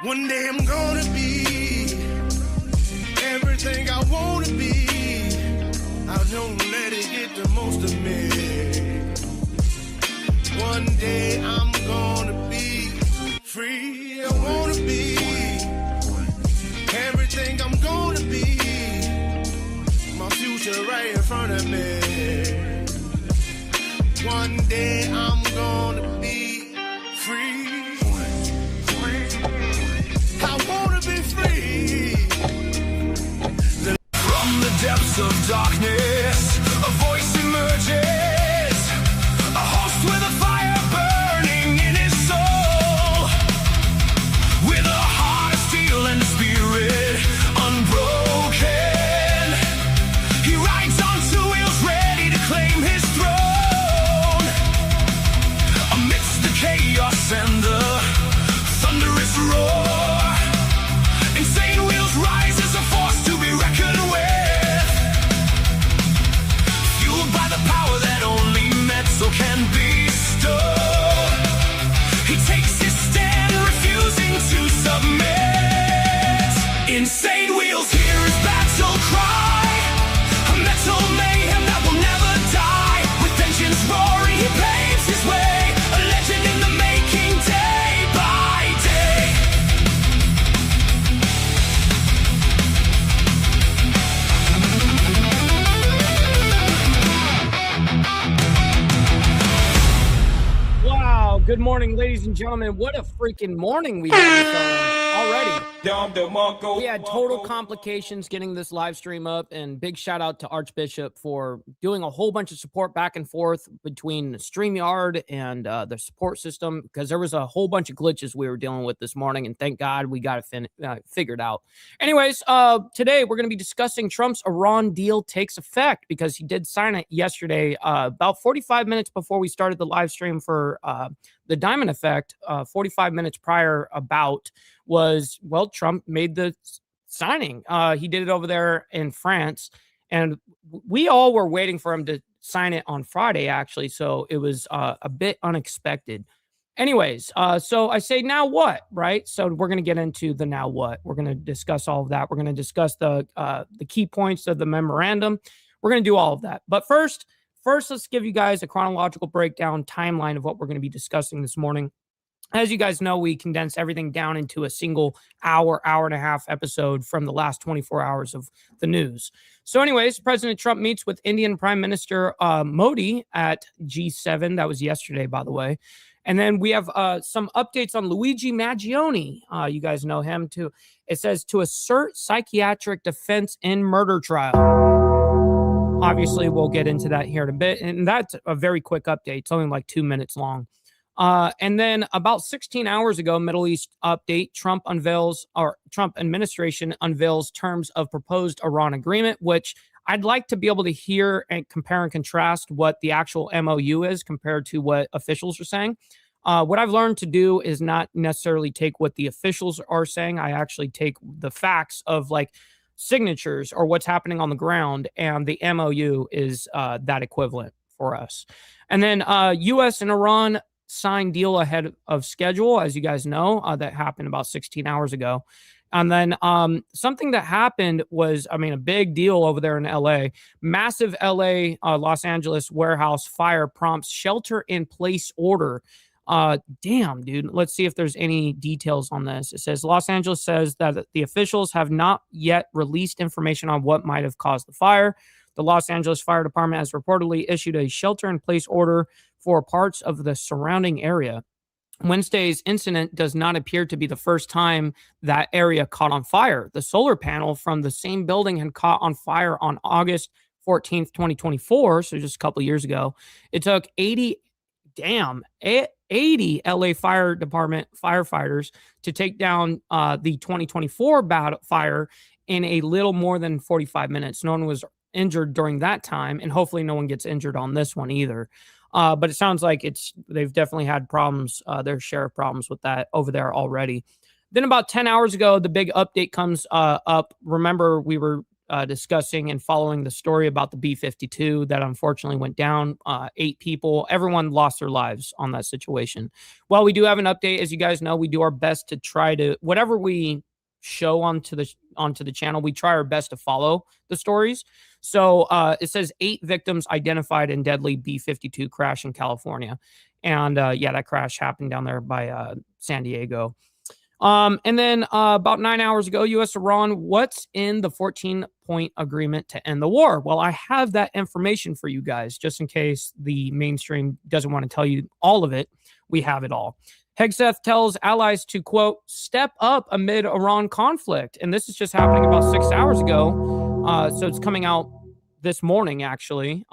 One day I'm gonna be everything I wanna be. I don't let it get the most of me. One day I'm gonna be free. I wanna be everything I'm gonna be. My future right in front of me. One day I'm gonna be free. I wanna be free. From the depths of darkness, a voice emerges. A host with a fire burning in his soul. With a heart of steel and a spirit unbroken. He rides on two wheels ready to claim his throne. Amidst the chaos and the thunderous roar, insane wheels rise as a force to be reckoned with. Fueled by the power that only metal can bestow. He takes his stand, refusing to submit. Insane wheels hear his battle cry. A metal mayhem that will never die. With vengeance roaring, he paves his way. A legend in the making, day by day. Wow. Good morning, ladies and gentlemen. What a freaking morning we had already. We had total complications getting this live stream up, and big shout out to Archbishop for doing a whole bunch of support back and forth between StreamYard and the support system, because there was a whole bunch of glitches we were dealing with this morning, and thank God we got it figured out. Anyways, today we're going to be discussing Trump's Iran deal takes effect, because he did sign it yesterday, about 45 minutes before we started the live stream for the Diamond Effect. 45 minutes prior was, well, Trump made the signing. He did it over there in France, and we all were waiting for him to sign it on Friday, actually, so it was a bit unexpected. Anyways, so I say, now what, right? So we're going to get into the now what. We're going to discuss all of that. We're going to discuss the key points of the memorandum. We're going to do all of that. But first, let's give you guys a chronological breakdown timeline of what we're going to be discussing this morning. As you guys know, we condense everything down into a single hour and a half episode from the last 24 hours of the news. So anyways, President Trump meets with Indian Prime Minister Modi at G7. That was yesterday, by the way. And then we have some updates on Luigi Maggioni. You guys know him too. It says, to assert psychiatric defense in murder trial. Obviously, we'll get into that here in a bit. And that's a very quick update. It's only like 2 minutes long. And then about 16 hours ago, Middle East update, Trump administration unveils terms of proposed Iran agreement, which I'd like to be able to hear and compare and contrast what the actual MOU is compared to what officials are saying. What I've learned to do is not necessarily take what the officials are saying. I actually take the facts of like signatures or what's happening on the ground, and the MOU is that equivalent for us. And then U.S. and Iran signed deal ahead of schedule, as you guys know. That happened about 16 hours ago. And then something that happened was, a big deal over there in LA. Massive LA, Los Angeles warehouse fire prompts shelter-in-place order. Damn, dude. Let's see if there's any details on this. It says Los Angeles says that the officials have not yet released information on what might have caused the fire. The Los Angeles Fire Department has reportedly issued a shelter-in-place order for parts of the surrounding area. Wednesday's incident does not appear to be the first time that area caught on fire. The solar panel from the same building had caught on fire on August 14th, 2024, so just a couple years ago. It took 80 LA Fire Department firefighters to take down the 2024 fire in a little more than 45 minutes. No one was injured during that time, and hopefully no one gets injured on this one either. But it sounds like they've definitely had problems, their share of problems with that over there already. Then about 10 hours ago, the big update comes up. Remember, we were discussing and following the story about the B-52 that unfortunately went down. 8 people, everyone lost their lives on that situation. Well, we do have an update. As you guys know, we do our best to try to, whatever we show onto the channel, we try our best to follow the stories. So it says 8 victims identified in deadly B-52 crash in California. And yeah, that crash happened down there by San Diego. And then about 9 hours ago, U.S. Iran, what's in the 14-point agreement to end the war? Well, I have that information for you guys, just in case the mainstream doesn't want to tell you all of it. We have it all. Hegseth tells allies to, quote, step up amid Iran conflict. And this is just happening about 6 hours ago. So it's coming out this morning, actually.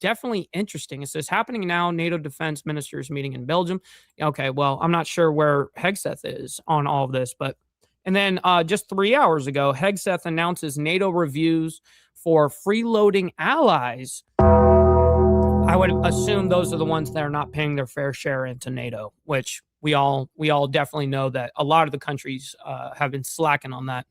Definitely interesting. It says happening now, NATO defense ministers meeting in Belgium. Okay, well, I'm not sure where Hegseth is on all of this, but and then just 3 hours ago, Hegseth announces NATO reviews for freeloading allies. I would assume those are the ones that are not paying their fair share into NATO, which we all definitely know that a lot of the countries have been slacking on that.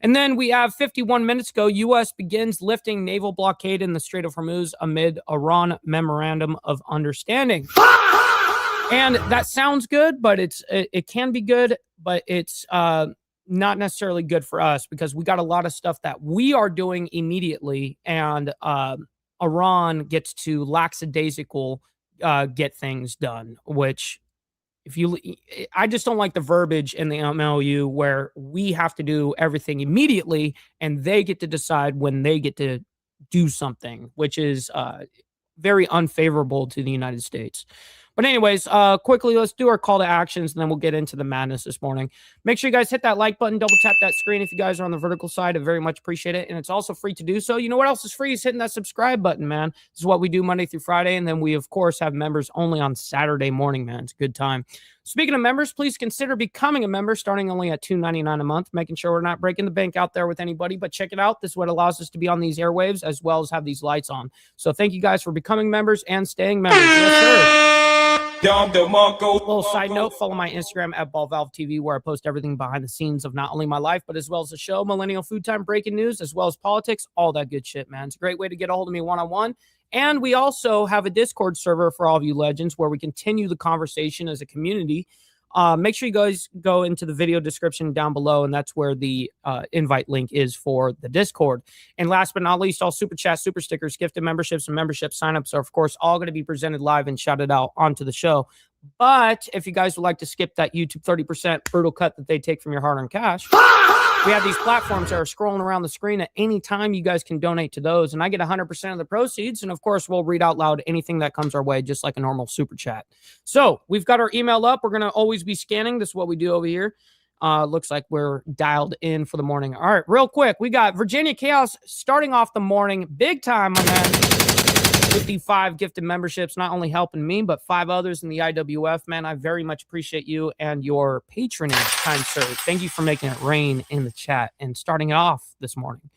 And then we have 51 minutes ago, U.S. begins lifting naval blockade in the Strait of Hormuz amid Iran memorandum of understanding. And that sounds good, but it can be good, but it's not necessarily good for us because we got a lot of stuff that we are doing immediately, and Iran gets to lackadaisical get things done, which I just don't like the verbiage in the MOU where we have to do everything immediately and they get to decide when they get to do something, which is very unfavorable to the United States. But anyways, quickly, let's do our call to actions, and then we'll get into the madness this morning. Make sure you guys hit that like button, double tap that screen if you guys are on the vertical side. I very much appreciate it, and it's also free to do so. You know what else is free is hitting that subscribe button, man. This is what we do Monday through Friday, and then we, of course, have members only on Saturday morning, man. It's a good time. Speaking of members, please consider becoming a member, starting only at $2.99 a month, making sure we're not breaking the bank out there with anybody. But check it out. This is what allows us to be on these airwaves as well as have these lights on. So thank you guys for becoming members and staying members. Yes, sir. Little side note, follow my Instagram at BallValveTV, where I post everything behind the scenes of not only my life, but as well as the show, Millennial Food Time, breaking news, as well as politics, all that good shit, man. It's a great way to get a hold of me one-on-one. And we also have a Discord server for all of you legends where we continue the conversation as a community. Make sure you guys go into the video description down below, and that's where the invite link is for the Discord. And last but not least, all super chats, super stickers, gifted memberships, and membership signups are, of course, all going to be presented live and shouted out onto the show. But if you guys would like to skip that YouTube 30% brutal cut that they take from your hard-earned cash, we have these platforms that are scrolling around the screen at any time. You guys can donate to those, and I get 100% of the proceeds. And of course, we'll read out loud anything that comes our way, just like a normal super chat. So we've got our email up. We're going to always be scanning. This is what we do over here. Looks like we're dialed in for the morning. All right, real quick, we got Virginia Chaos starting off the morning big time on that. With the 5 gifted memberships, not only helping me, but 5 others in the IWF. Man, I very much appreciate you and your patronage, kind sir. Thank you for making it rain in the chat and starting it off this morning.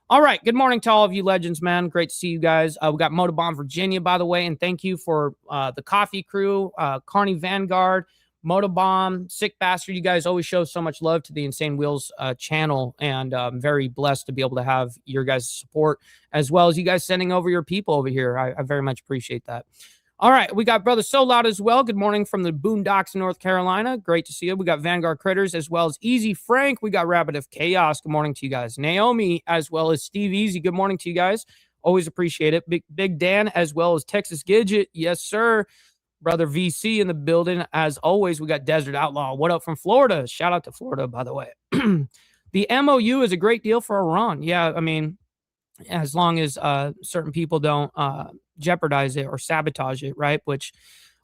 All right, good morning to all of you legends, man. Great to see you guys. We got Motobomb Virginia, by the way, and thank you for the coffee crew, Carney Vanguard, Motobomb, Sick Bastard. You guys always show so much love to the Insane Wheels channel, and I'm very blessed to be able to have your guys' support, as well as you guys sending over your people over here. I very much appreciate that. All right, we got Brother So Loud as well. Good morning from the Boondocks in North Carolina. Great to see you. We got Vanguard Critters as well as Easy Frank. We got Rabbit of Chaos. Good morning to you guys. Naomi as well as Steve Easy. Good morning to you guys. Always appreciate it. Big Dan as well as Texas Gidget. Yes, sir. Brother VC in the building. As always, we got Desert Outlaw. What up from Florida? Shout out to Florida, by the way. The MOU is a great deal for Iran. Yeah, I mean, as long as certain people don't jeopardize it or sabotage it, right? Which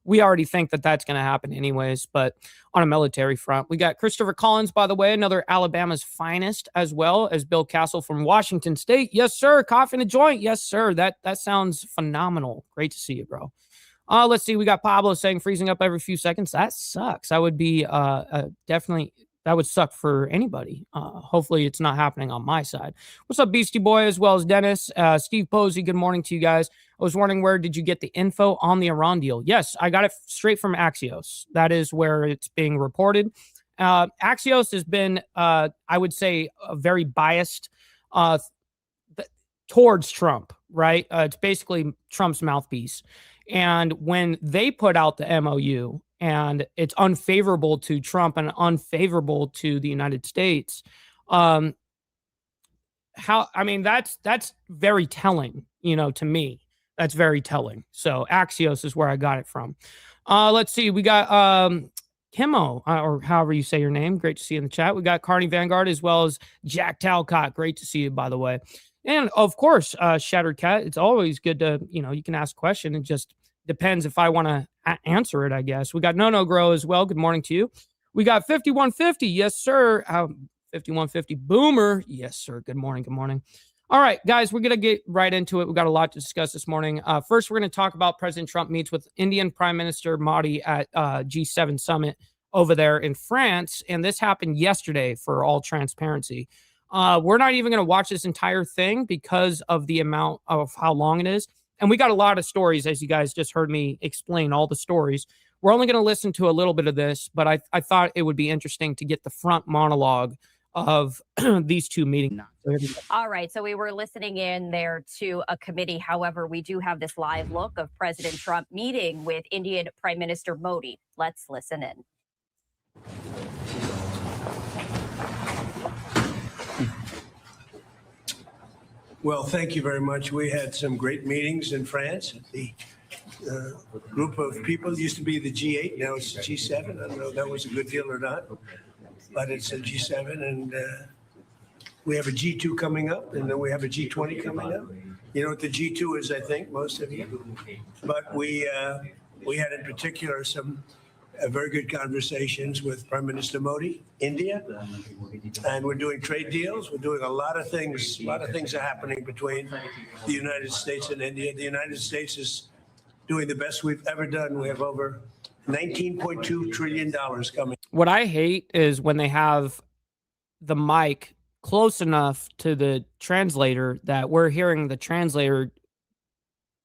we already think that that's going to happen anyways. But on a military front, we got Christopher Collins, by the way, another Alabama's finest, as well as Bill Castle from Washington State. Yes, sir. Coffee in a joint. Yes, sir. That sounds phenomenal. Great to see you, bro. Let's see. We got Pablo saying freezing up every few seconds. That sucks. I would be definitely, that would suck for anybody. Hopefully it's not happening on my side. What's up, Beastie Boy, as well as Dennis? Steve Posey, good morning to you guys. I was wondering, where did you get the info on the Iran deal? Yes, I got it straight from Axios. That is where it's being reported. Axios has been, I would say, very biased towards Trump, right? It's basically Trump's mouthpiece. And when they put out the MOU and it's unfavorable to Trump and unfavorable to the United States, that's very telling, to me. That's very telling. So Axios is where I got it from. Let's see. We got Kimo, or however you say your name. Great to see you in the chat. We got Carney Vanguard as well as Jack Talcott. Great to see you, by the way. And of course, Shattered Cat. It's always good to, you can ask a question. It just depends if I want to answer it, I guess. We got No Grow as well. Good morning to you. We got 5150. Yes, sir. 5150 Boomer. Yes, sir. Good morning. Good morning. All right, guys, we're going to get right into it. We've got a lot to discuss this morning. First, we're going to talk about President Trump meets with Indian Prime Minister Modi at G7 summit over there in France. And this happened yesterday for all transparency. We're not even going to watch this entire thing because of the amount of how long it is. And we got a lot of stories, as you guys just heard me explain all the stories. We're only going to listen to a little bit of this, but I thought it would be interesting to get the front monologue of these two meetings. All right. So we were listening in there to a committee. However, we do have this live look of President Trump meeting with Indian Prime Minister Modi. Let's listen in. Well, thank you very much. We had some great meetings in France. The group of people used to be the G8. Now it's the G7. I don't know if that was a good deal or not, but it's a G7. And we have a G2 coming up, and then we have a G20 coming up. You know what the G2 is, I think, most of you. But we had in particular some very good conversations with Prime Minister Modi, India, and we're doing trade deals. We're doing a lot of things. A lot of things are happening between the United States and India. The United States is doing the best we've ever done. We have over $19.2 trillion coming. What I hate is when they have the mic close enough to the translator that we're hearing the translator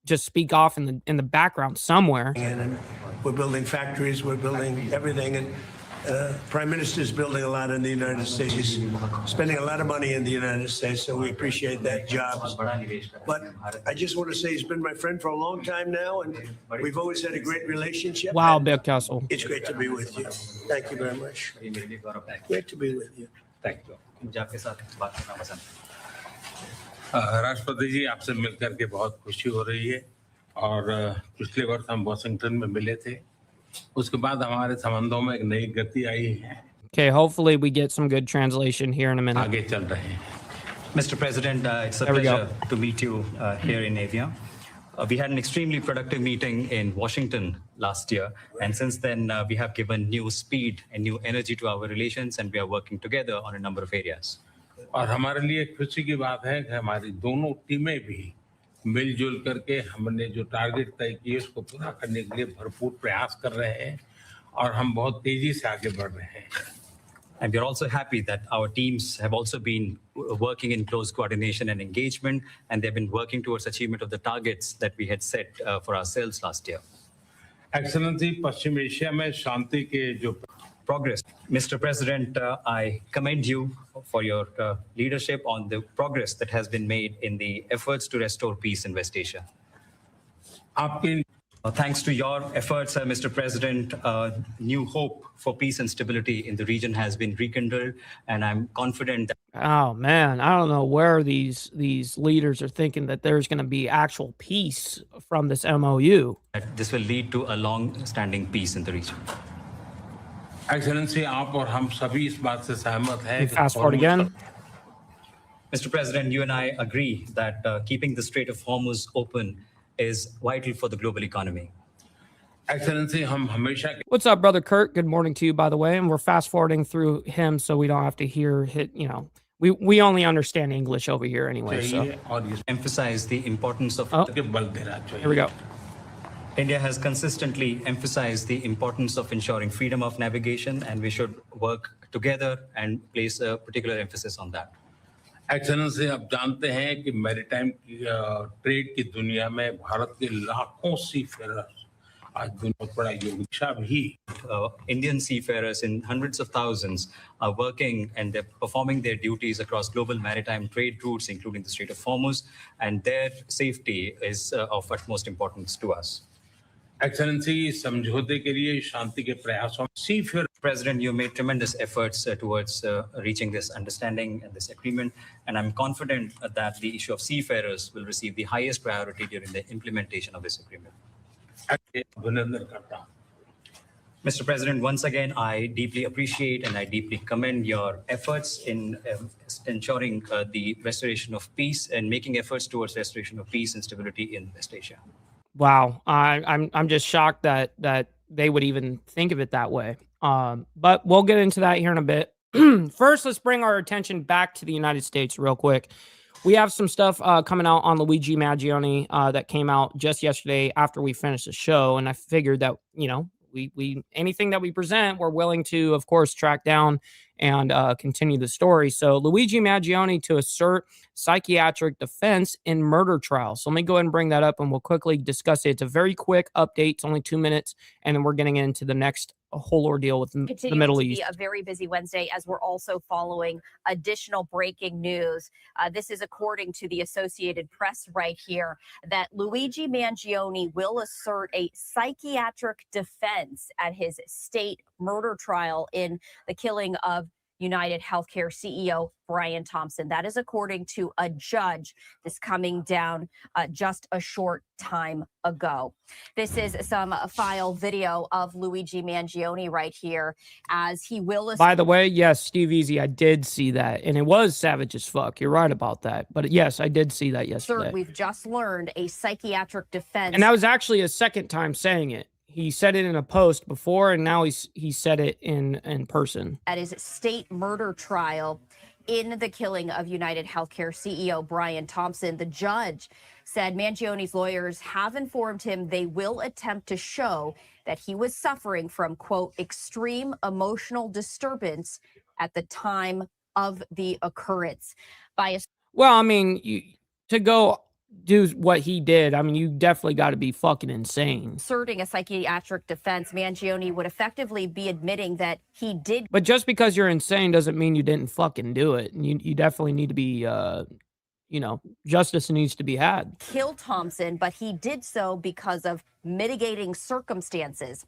just speak off in the background somewhere. And we're building factories, we're building everything, and Prime Minister is building a lot in the United States. He's spending a lot of money in the United States, so we appreciate that job. But I just want to say he's been my friend for a long time now, and we've always had a great relationship. Wow, Big Castle. It's great to be with you. Thank you very much. Great to be with you. Thank you. राष्ट्रपति जी आपसे मिलकर के बहुत खुशी हो रही है और पिछले वर्ष हम वाशिंगटन में मिले थे उसके बाद हमारे संबंधों में एक नई गति आई है. Okay, hopefully we get some good translation here in a minute. आगे चल रहे हैं. Mr. President, it's a pleasure to meet you here in Avia. We had an extremely productive meeting in Washington last year, and since then we have given new speed and new energy to our relations, and we are working together on a number of areas. और हमारे लिए खुशी की बात है कि हमारी दोनों टीमें भी मिलजुल करके हमने जो टारगेट तय किए उसको पूरा करने के लिए भरपूर प्रयास कर रहे हैं और हम बहुत तेजी से आगे बढ़ रहे हैं. And we're also happy that our teams have also been working in close coordination and engagement, and they've been working towards achievement of the targets that we had set for ourselves last year. Excellency, Paschim Asia में शांति के जो progress. Mr. President, I commend you for your leadership on the progress that has been made in the efforts to restore peace in West Asia. Thanks to your efforts, Mr. President, new hope for peace and stability in the region has been rekindled, and I'm confident that... Oh, man, I don't know where these leaders are thinking that there's going to be actual peace from this MOU. That this will lead to a long-standing peace in the region. Excellency, आप और हम सभी इस बात से सहमत हैं. Fast forward again. Mr. President, you and I agree that keeping the Strait of Hormuz open is vital for the global economy. Excellency, हम हमेशा. What's up, brother Kurt? Good morning to you, by the way. And we're fast forwarding through him, so we don't have to hear it. You know, we only understand English over here anyway. So Emphasize the importance of. Oh, here we go. India has consistently emphasized the importance of ensuring freedom of navigation, and we should work together and place a particular emphasis on that. Excellency, आप जानते हैं कि maritime trade की दुनिया में भारत के लाखों seafarers आज दुनिया में बड़ा योग दिशा भी Indian seafarers in hundreds of thousands are working and they're performing their duties across global maritime trade routes, including the Strait of Hormuz, and their safety is of utmost importance to us. Excellency समझौते के लिए शांति के प्रयासों सीफेयर President, you made tremendous efforts towards reaching this understanding and this agreement, and I'm confident that the issue of seafarers will receive the highest priority during the implementation of this agreement. अभिनंदन करता हूं. Mr. President, once again, I deeply appreciate and I deeply commend your efforts in ensuring the restoration of peace and making efforts towards restoration of peace and stability in West Asia. Wow, I'm just shocked that they would even think of it that way. But we'll get into that here in a bit. First, let's bring our attention back to the United States real quick. We have some stuff coming out on Luigi Mangione that came out just yesterday after we finished the show, and I figured that, you know, we anything that we present, we're willing to, of course, track down and continue the story. So Luigi Mangione to assert psychiatric defense in murder trial. So let me go ahead and bring that up and we'll quickly discuss it. It's a very quick update. It's only 2 minutes. And then we're getting into the next whole ordeal with the Middle East. Continuing to be a very busy Wednesday as we're also following additional breaking news. This is according to the Associated Press right here, that Luigi Mangione will assert a psychiatric defense at his state murder trial in the killing of United Healthcare CEO Brian Thompson. That is according to a judge. This coming down just a short time ago. This is some file video of Luigi Mangione right here as he will. By the way, yes, Steve Easy, I did see that. And it was savage as fuck. You're right about that. But yes, I did see that yesterday. Sir, we've just learned a psychiatric defense. And that was actually a second time saying it. He said it in a post before, and now he said it in person. At his state murder trial in the killing of United Healthcare CEO Brian Thompson, the judge said Mangione's lawyers have informed him they will attempt to show that he was suffering from, quote, extreme emotional disturbance at the time of the occurrence. Well, I mean, to go do what he did, I mean, you definitely got to be fucking insane. Asserting a psychiatric defense, Mangione would effectively be admitting that he did. But just because you're insane doesn't mean you didn't fucking do it. And you definitely need to be, you know, justice needs to be had. Kill Thompson, but he did so because of mitigating circumstances.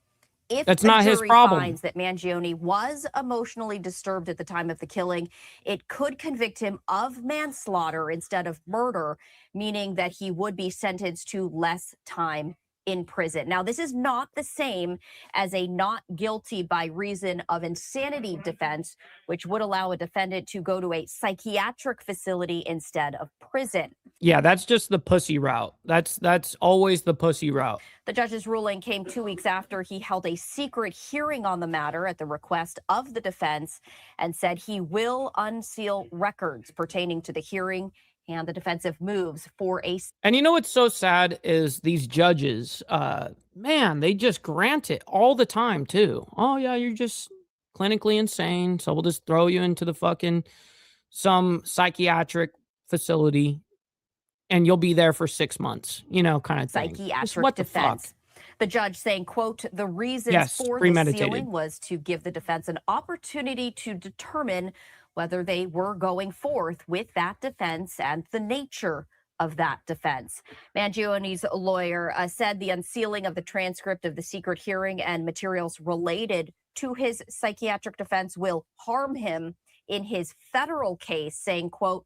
If that's not his problem. Finds that Mangione was emotionally disturbed at the time of the killing, it could convict him of manslaughter instead of murder, meaning that he would be sentenced to less time in prison. Now, this is not the same as a not guilty by reason of insanity defense, which would allow a defendant to go to a psychiatric facility instead of prison. Yeah, that's just the pussy route. That's always the pussy route. The judge's ruling came 2 weeks after he held a secret hearing on the matter at the request of the defense and said he will unseal records pertaining to the hearing and the defensive moves for a. And you know what's so sad is these judges, man, they just grant it all the time too. Oh yeah, you're just clinically insane, so we'll just throw you into the fucking some psychiatric facility and you'll be there for 6 months, you know, kind of thing. Psychiatric what defense. The judge saying, quote, the reasons for the sealing was to give the defense an opportunity to determine whether they were going forth with that defense and the nature of that defense. Mangione's lawyer said the unsealing of the transcript of the secret hearing and materials related to his psychiatric defense will harm him in his federal case, saying, quote,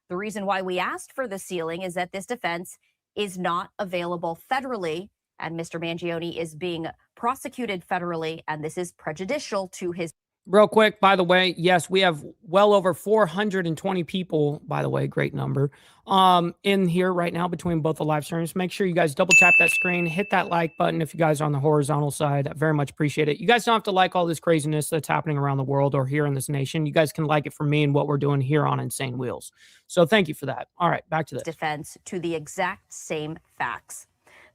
the reason why we asked for the sealing is that this defense is not available federally, and Mr. Mangione is being prosecuted federally, and this is prejudicial to his. Real quick, by the way, yes, we have well over 420 people, by the way, great number, in here right now between both the live streams. Make sure you guys double tap that screen, hit that like button if you guys are on the horizontal side. I very much appreciate it. You guys don't have to like all this craziness that's happening around the world or here in this nation. You guys can like it for me and what we're doing here on Insane Wheels. So thank you for that. All right, back to this. Defense to the exact same facts.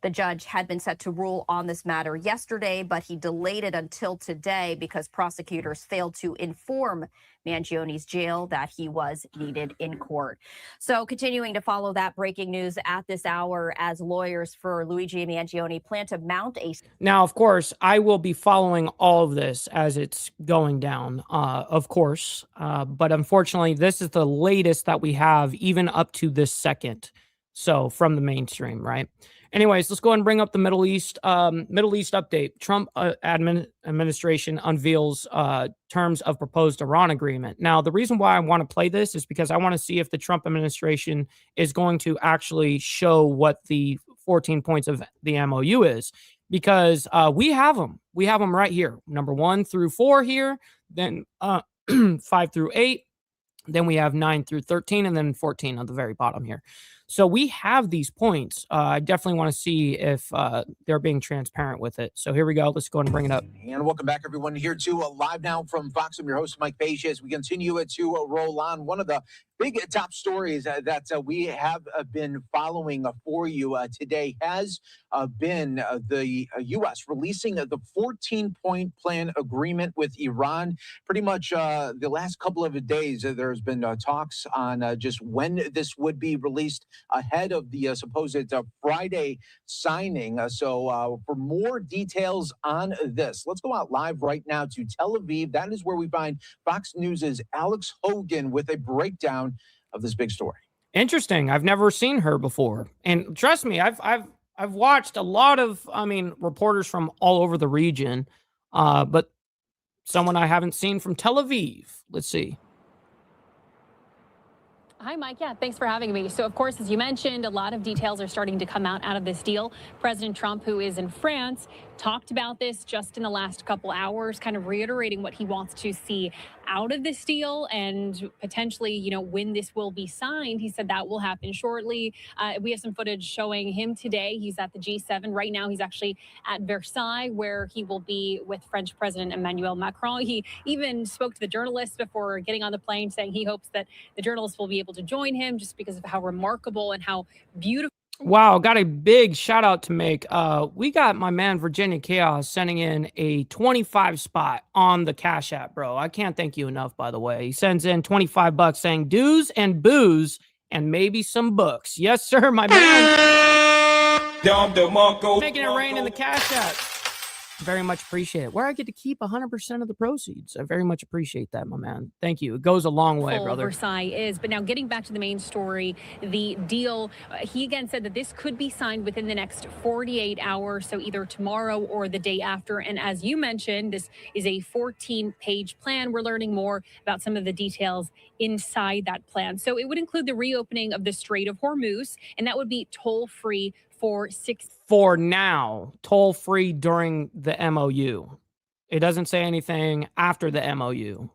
The judge had been set to rule on this matter yesterday, but he delayed it until today because prosecutors failed to inform Mangioni's jail that he was needed in court. So continuing to follow that breaking news at this hour as lawyers for Luigi Mangione plan to mount a... Now, of course, I will be following all of this as it's going down, of course. But unfortunately, this is the latest that we have even up to this second. So from the mainstream, right? Anyways, let's go ahead and bring up the Middle East update. Trump administration unveils terms of proposed Iran agreement. Now, the reason why I want to play this is because I want to see if the Trump administration is going to actually show what the 14 points of the MOU is, because we have them. We have them right here. Number 1 through 4 here, then 5 through 8. Then we have 9 through 13, and then 14 on the very bottom here. So we have these points. I definitely want to see if they're being transparent with it. So here we go. Let's go ahead and bring it up. And welcome back, everyone, here to live now from Fox. I'm your host, Mike Page, as we continue to roll on. One of the big top stories that we have been following for you today has been the U.S. releasing the 14-point plan agreement with Iran. Pretty much the last couple of days, there's been talks on just when this would be released ahead of the supposed Friday signing. So for more details on this, let's go out live right now to Tel Aviv. That is where we find Fox News' Alex Hogan with a breakdown of this big story. Interesting. I've never seen her before. And trust me, I've watched a lot of, reporters from all over the region, but someone I haven't seen from Tel Aviv. Let's see. Hi, Mike. Yeah, thanks for having me. So, of course, as you mentioned, a lot of details are starting to come out of this deal. President Trump, who is in France, talked about this just in the last couple hours, kind of reiterating what he wants to see out of this deal and potentially, when this will be signed. He said that will happen shortly. We have some footage showing him today. He's at the G7. Right now, he's actually at Versailles, where he will be with French President Emmanuel Macron. He even spoke to the journalists before getting on the plane, saying he hopes that the journalists will be able to join him just because of how remarkable and how beautiful. Wow, got a big shout out to make. We got my man Virginia Chaos sending in a 25 spot on the Cash App, bro. I can't thank you enough, by the way. He sends in $25 saying dues and booze and maybe some books. Yes, sir, my man. Making it rain in the Cash App. Very much appreciate it. Where I get to keep 100% of the proceeds. I very much appreciate that, my man. Thank you. It goes a long way, brother. Versailles is. But now getting back to the main story, the deal, he again said that this could be signed within the next 48 hours, so either tomorrow or the day after. And as you mentioned, this is a 14-page plan. We're learning more about some of the details inside that plan. So it would include the reopening of the Strait of Hormuz, and that would be toll-free for now, toll-free during the MOU. It doesn't say anything after the MOU.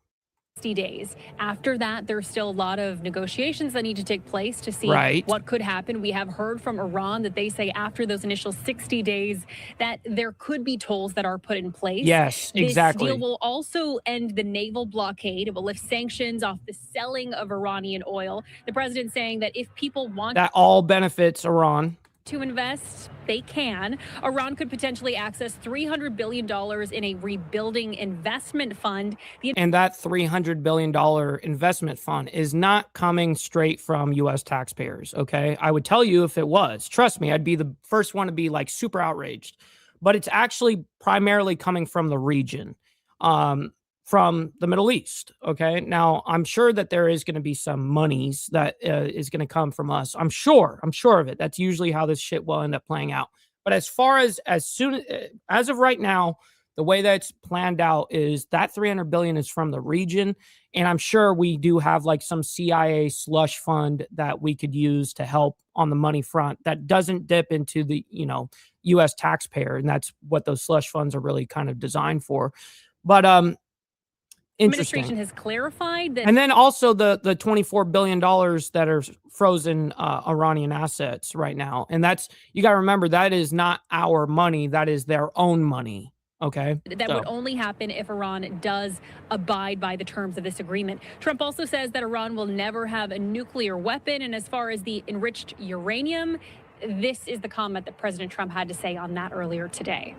60 days. After that, there's still a lot of negotiations that need to take place to see what could happen. We have heard from Iran that they say after those initial 60 days that there could be tolls that are put in place. Yes, exactly. This deal will also end the naval blockade. It will lift sanctions off the selling of Iranian oil. The president saying that if people want... That all benefits Iran. To invest, they can. Iran could potentially access $300 billion in a rebuilding investment fund. And that $300 billion investment fund is not coming straight from U.S. taxpayers, okay? I would tell you if it was. Trust me, I'd be the first one to be like super outraged. But it's actually primarily coming from the region. From the Middle East, okay? Now, I'm sure that there is going to be some monies that is going to come from us. I'm sure of it. That's usually how this shit will end up playing out. But as far as of right now, the way that's planned out is that $300 billion is from the region. And I'm sure we do have like some CIA slush fund that we could use to help on the money front that doesn't dip into the, U.S. taxpayer. And that's what those slush funds are really kind of designed for. But, administration has clarified that. And then also the $24 billion that are frozen Iranian assets right now. And that's, you got to remember, that is not our money. That is their own money. Okay. That would only happen if Iran does abide by the terms of this agreement. Trump also says that Iran will never have a nuclear weapon. And as far as the enriched uranium, this is the comment that President Trump had to say on that earlier today.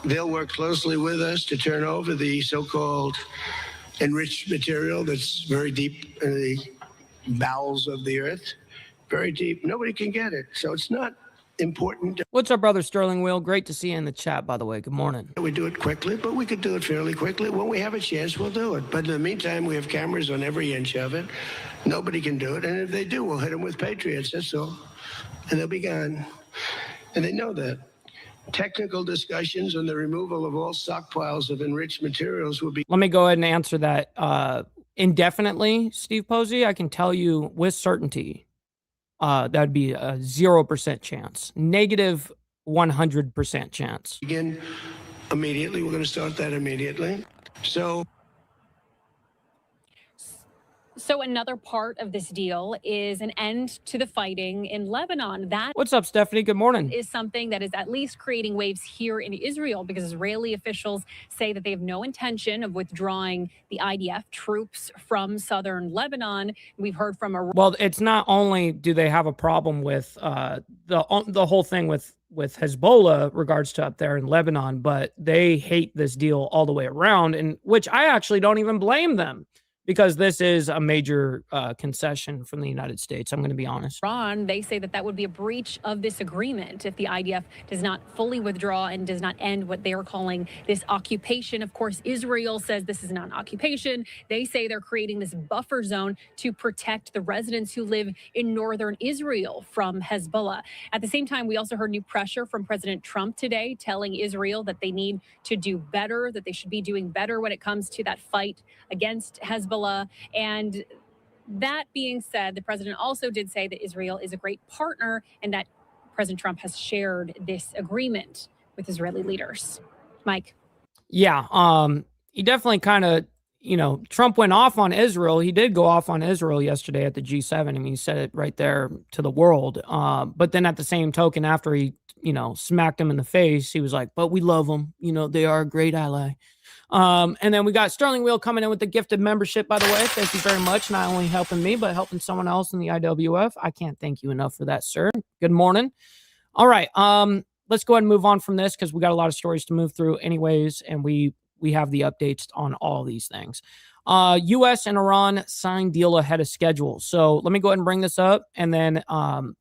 They'll work closely with us to turn over the so-called enriched material that's very deep in the bowels of the earth, very deep. Nobody can get it. So it's not important. What's up, brother Sterling Will? Great to see you in the chat, by the way. Good morning. We do it quickly, but we could do it fairly quickly. When we have a chance, we'll do it. But in the meantime, we have cameras on every inch of it. Nobody can do it. And if they do, we'll hit them with Patriots. That's all. And they'll be gone. And they know that. Technical discussions on the removal of all stockpiles of enriched materials will be. Let me go ahead and answer that indefinitely, Steve Posey. I can tell you with certainty that would be a 0% chance, negative 100% chance. Begin immediately. We're going to start that immediately. So another part of this deal is an end to the fighting in Lebanon. That What's up, Stephanie? Good morning. Is something that is at least creating waves here in Israel, because Israeli officials say that they have no intention of withdrawing the IDF troops from southern Lebanon. We've heard from a Well, it's not only do they have a problem with the whole thing with Hezbollah regards to up there in Lebanon, but they hate this deal all the way around, and which I actually don't even blame them, because this is a major concession from the United States. I'm going to be honest. Iran, they say that that would be a breach of this agreement if the IDF does not fully withdraw and does not end what they are calling this occupation. Of course, Israel says this is not an occupation. They say they're creating this buffer zone to protect the residents who live in northern Israel from Hezbollah. At the same time, we also heard new pressure from President Trump today, telling Israel that they need to do better, that they should be doing better when it comes to that fight against Hezbollah. And that being said, the president also did say that Israel is a great partner and that President Trump has shared this agreement with Israeli leaders. Mike. Yeah, he definitely kind of, Trump went off on Israel. He did go off on Israel yesterday at the G7. I mean, he said it right there to the world. But then at the same token, after he, smacked him in the face, he was like, but we love them. They are a great ally. And then we got Sterling Wheel coming in with the gifted membership, by the way. Thank you very much. Not only helping me, but helping someone else in the IWF. I can't thank you enough for that, sir. Good morning. All right. Let's go ahead and move on from this, because we got a lot of stories to move through anyways. And we have the updates on all these things. U.S. and Iran signed deal ahead of schedule. So let me go ahead and bring this up, and then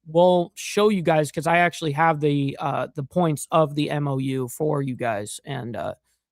we'll show you guys, because I actually have the points of the MOU for you guys. And,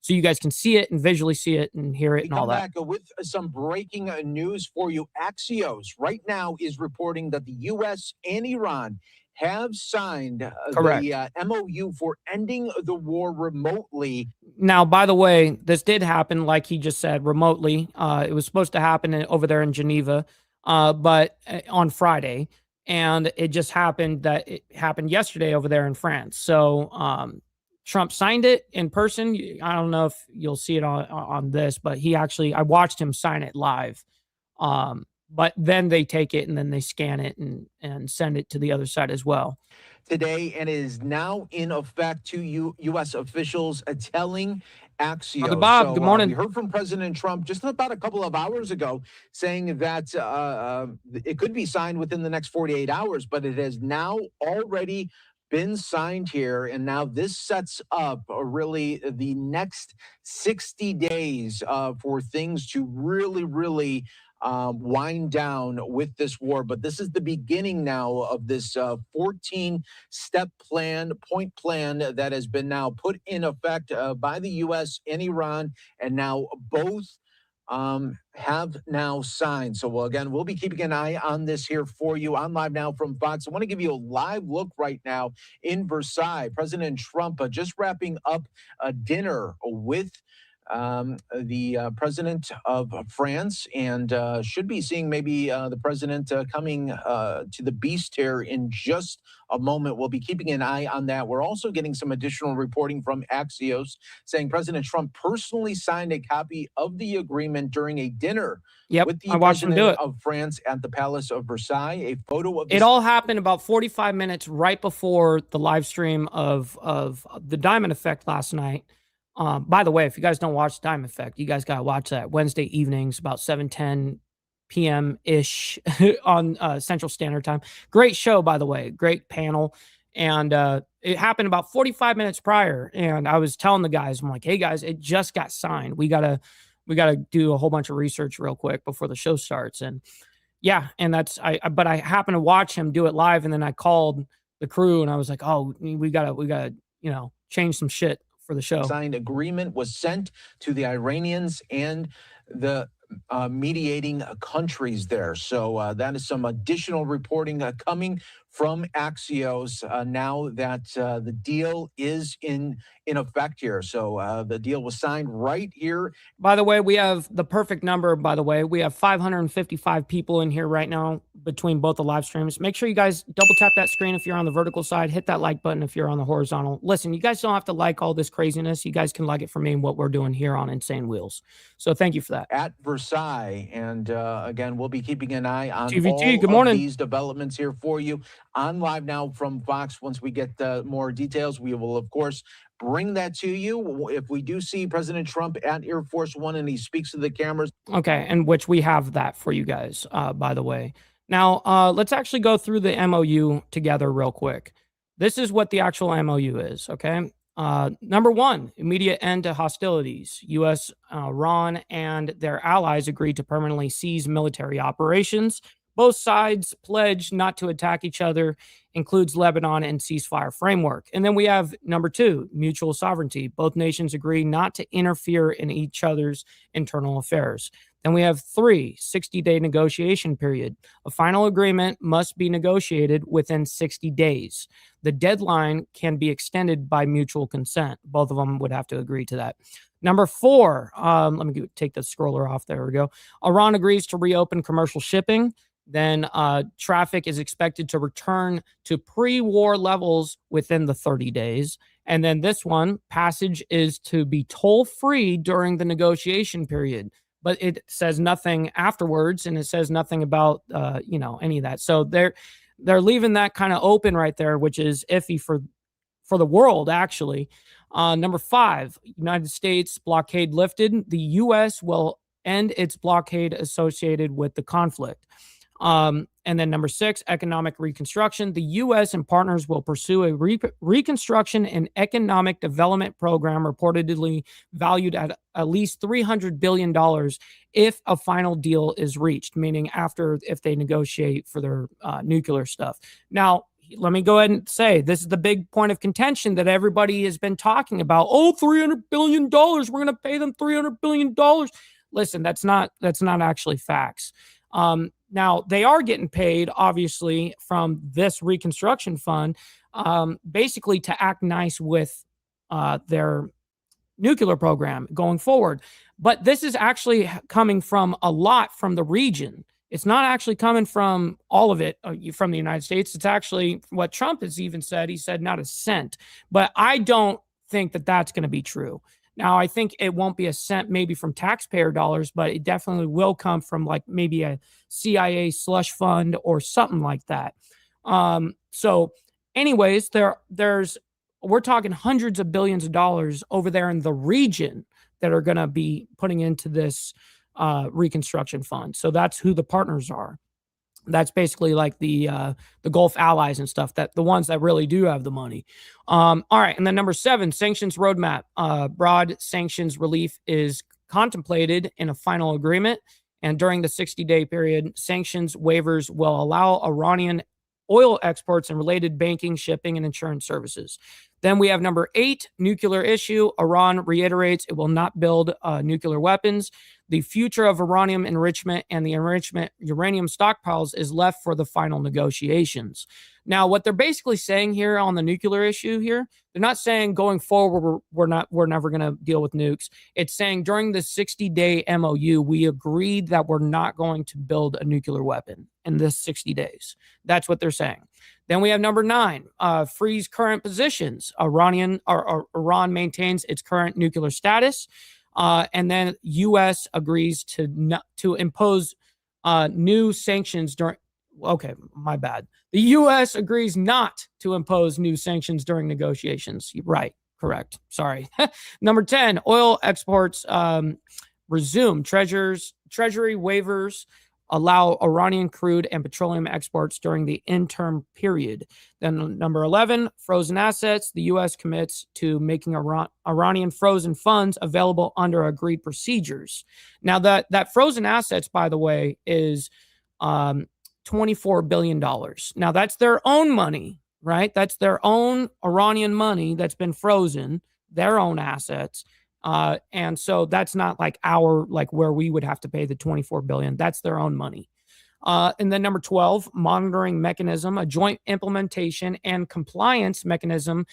so you guys can see it and visually see it and hear it and all that. Back with some breaking news for you. Axios right now is reporting that the U.S. and Iran have signed the MOU for ending the war remotely. Now, by the way, this did happen, like he just said, remotely. It was supposed to happen over there in Geneva, but on Friday. And it just happened that it happened yesterday over there in France. So, Trump signed it in person. I don't know if you'll see it on this, but I watched him sign it live. But then they take it and then they scan it and send it to the other side as well. Today, and is now in effect to U.S. officials telling Axios. Brother Bob, good morning. We heard from President Trump just about a couple of hours ago saying that it could be signed within the next 48 hours, but it has now already been signed here, and now this sets up really the next 60 days for things to really wind down with this war. But this is the beginning now of this 14-step point plan that has been now put in effect by the U.S. and Iran, and now both have now signed. So, again, we'll be keeping an eye on this here for you. I'm live now from Fox. I want to give you a live look right now in Versailles. President Trump just wrapping up a dinner with the president of France, and should be seeing maybe the president coming to the beast here in just a moment. We'll be keeping an eye on that. We're also getting some additional reporting from Axios saying President Trump personally signed a copy of the agreement during a dinner with the president of France at the Palace of Versailles. A photo of it all happened about 45 minutes right before the live stream of the Diamond Effect last night. By the way, if you guys don't watch Diamond Effect, you guys got to watch that Wednesday evenings about 7:10 p.m.-ish on Central Standard Time. Great show, by the way. Great panel. And it happened about 45 minutes prior. And I was telling the guys, I'm like, hey, guys, it just got signed. We gotta do a whole bunch of research real quick before the show starts. And yeah, and but I happened to watch him do it live. And then I called the crew and I was like, oh, we gotta, change some shit for the show. Signed agreement was sent to the Iranians and the mediating countries there. So that is some additional reporting coming from Axios now that the deal is in effect here. So the deal was signed right here. By the way, we have the perfect number. By the way, we have 555 people in here right now between both the live streams. Make sure you guys double tap that screen if you're on the vertical side. Hit that like button if you're on the horizontal. Listen, you guys don't have to like all this craziness. You guys can like it for me and what we're doing here on Insane Wheels. So thank you for that. At Versailles. And again, we'll be keeping an eye on TVT, all good morning. of these developments here for you on Live Now from Fox. Once we get more details, we will, of course, bring that to you. If we do see President Trump at Air Force One and he speaks to the cameras. Okay, and which we have that for you guys, by the way. Now, let's actually go through the MOU together real quick. This is what the actual MOU is, okay? Number one, immediate end to hostilities. U.S., Iran, and their allies agreed to permanently cease military operations. Both sides pledged not to attack each other, includes Lebanon and ceasefire framework. And then we have number two, mutual sovereignty. Both nations agree not to interfere in each other's internal affairs. Then we have three, 60-day negotiation period. A final agreement must be negotiated within 60 days. The deadline can be extended by mutual consent. Both of them would have to agree to that. Number four, let me take the scroller off. There we go. Iran agrees to reopen commercial shipping. Then traffic is expected to return to pre-war levels within the 30 days. And then this one, passage is to be toll-free during the negotiation period. But it says nothing afterwards, and it says nothing about, any of that. So they're leaving that kind of open right there, which is iffy for the world, actually. Number five, United States blockade lifted. The U.S. will end its blockade associated with the conflict. And then number six, economic reconstruction. The U.S. and partners will pursue a reconstruction and economic development program reportedly valued at least $300 billion if a final deal is reached, meaning if they negotiate for their nuclear stuff. Now, let me go ahead and say this is the big point of contention that everybody has been talking about. Oh, $300 billion. We're going to pay them $300 billion. Listen, that's not actually facts. Now, they are getting paid, obviously, from this reconstruction fund, basically to act nice with their nuclear program going forward. But this is actually coming from a lot from the region. It's not actually coming from all of it from the United States. It's actually what Trump has even said. He said not a cent. But I don't think that that's going to be true. Now, I think it won't be a cent maybe from taxpayer dollars, but it definitely will come from like maybe a CIA slush fund or something like that. So anyways, we're talking hundreds of billions of dollars over there in the region that are going to be putting into this reconstruction fund. So that's who the partners are. That's basically like the Gulf allies and stuff, that the ones that really do have the money. All right. And then number seven, sanctions roadmap. Broad sanctions relief is contemplated in a final agreement. And during the 60-day period, sanctions waivers will allow Iranian oil exports and related banking, shipping, and insurance services. Then we have number eight, nuclear issue. Iran reiterates it will not build nuclear weapons. The future of uranium enrichment and the enrichment uranium stockpiles is left for the final negotiations. Now, what they're basically saying here on the nuclear issue here, they're not saying going forward we're never going to deal with nukes. It's saying during the 60-day MOU, we agreed that we're not going to build a nuclear weapon in this 60 days. That's what they're saying. Then we have number nine, freeze current positions. Iran maintains its current nuclear status. And then U.S. agrees to impose new sanctions during. Okay, my bad. The U.S. agrees not to impose new sanctions during negotiations. Right, correct. Sorry. Number 10, oil exports resume. Treasury waivers allow Iranian crude and petroleum exports during the interim period. Then number 11, frozen assets. The U.S. commits to making Iranian frozen funds available under agreed procedures. Now, that frozen assets, by the way, is $24 billion. Now, that's their own money, right? That's their own Iranian money that's been frozen, their own assets. And so that's not like where we would have to pay the $24 billion. That's their own money. And then number 12, monitoring mechanism, a joint implementation and compliance mechanism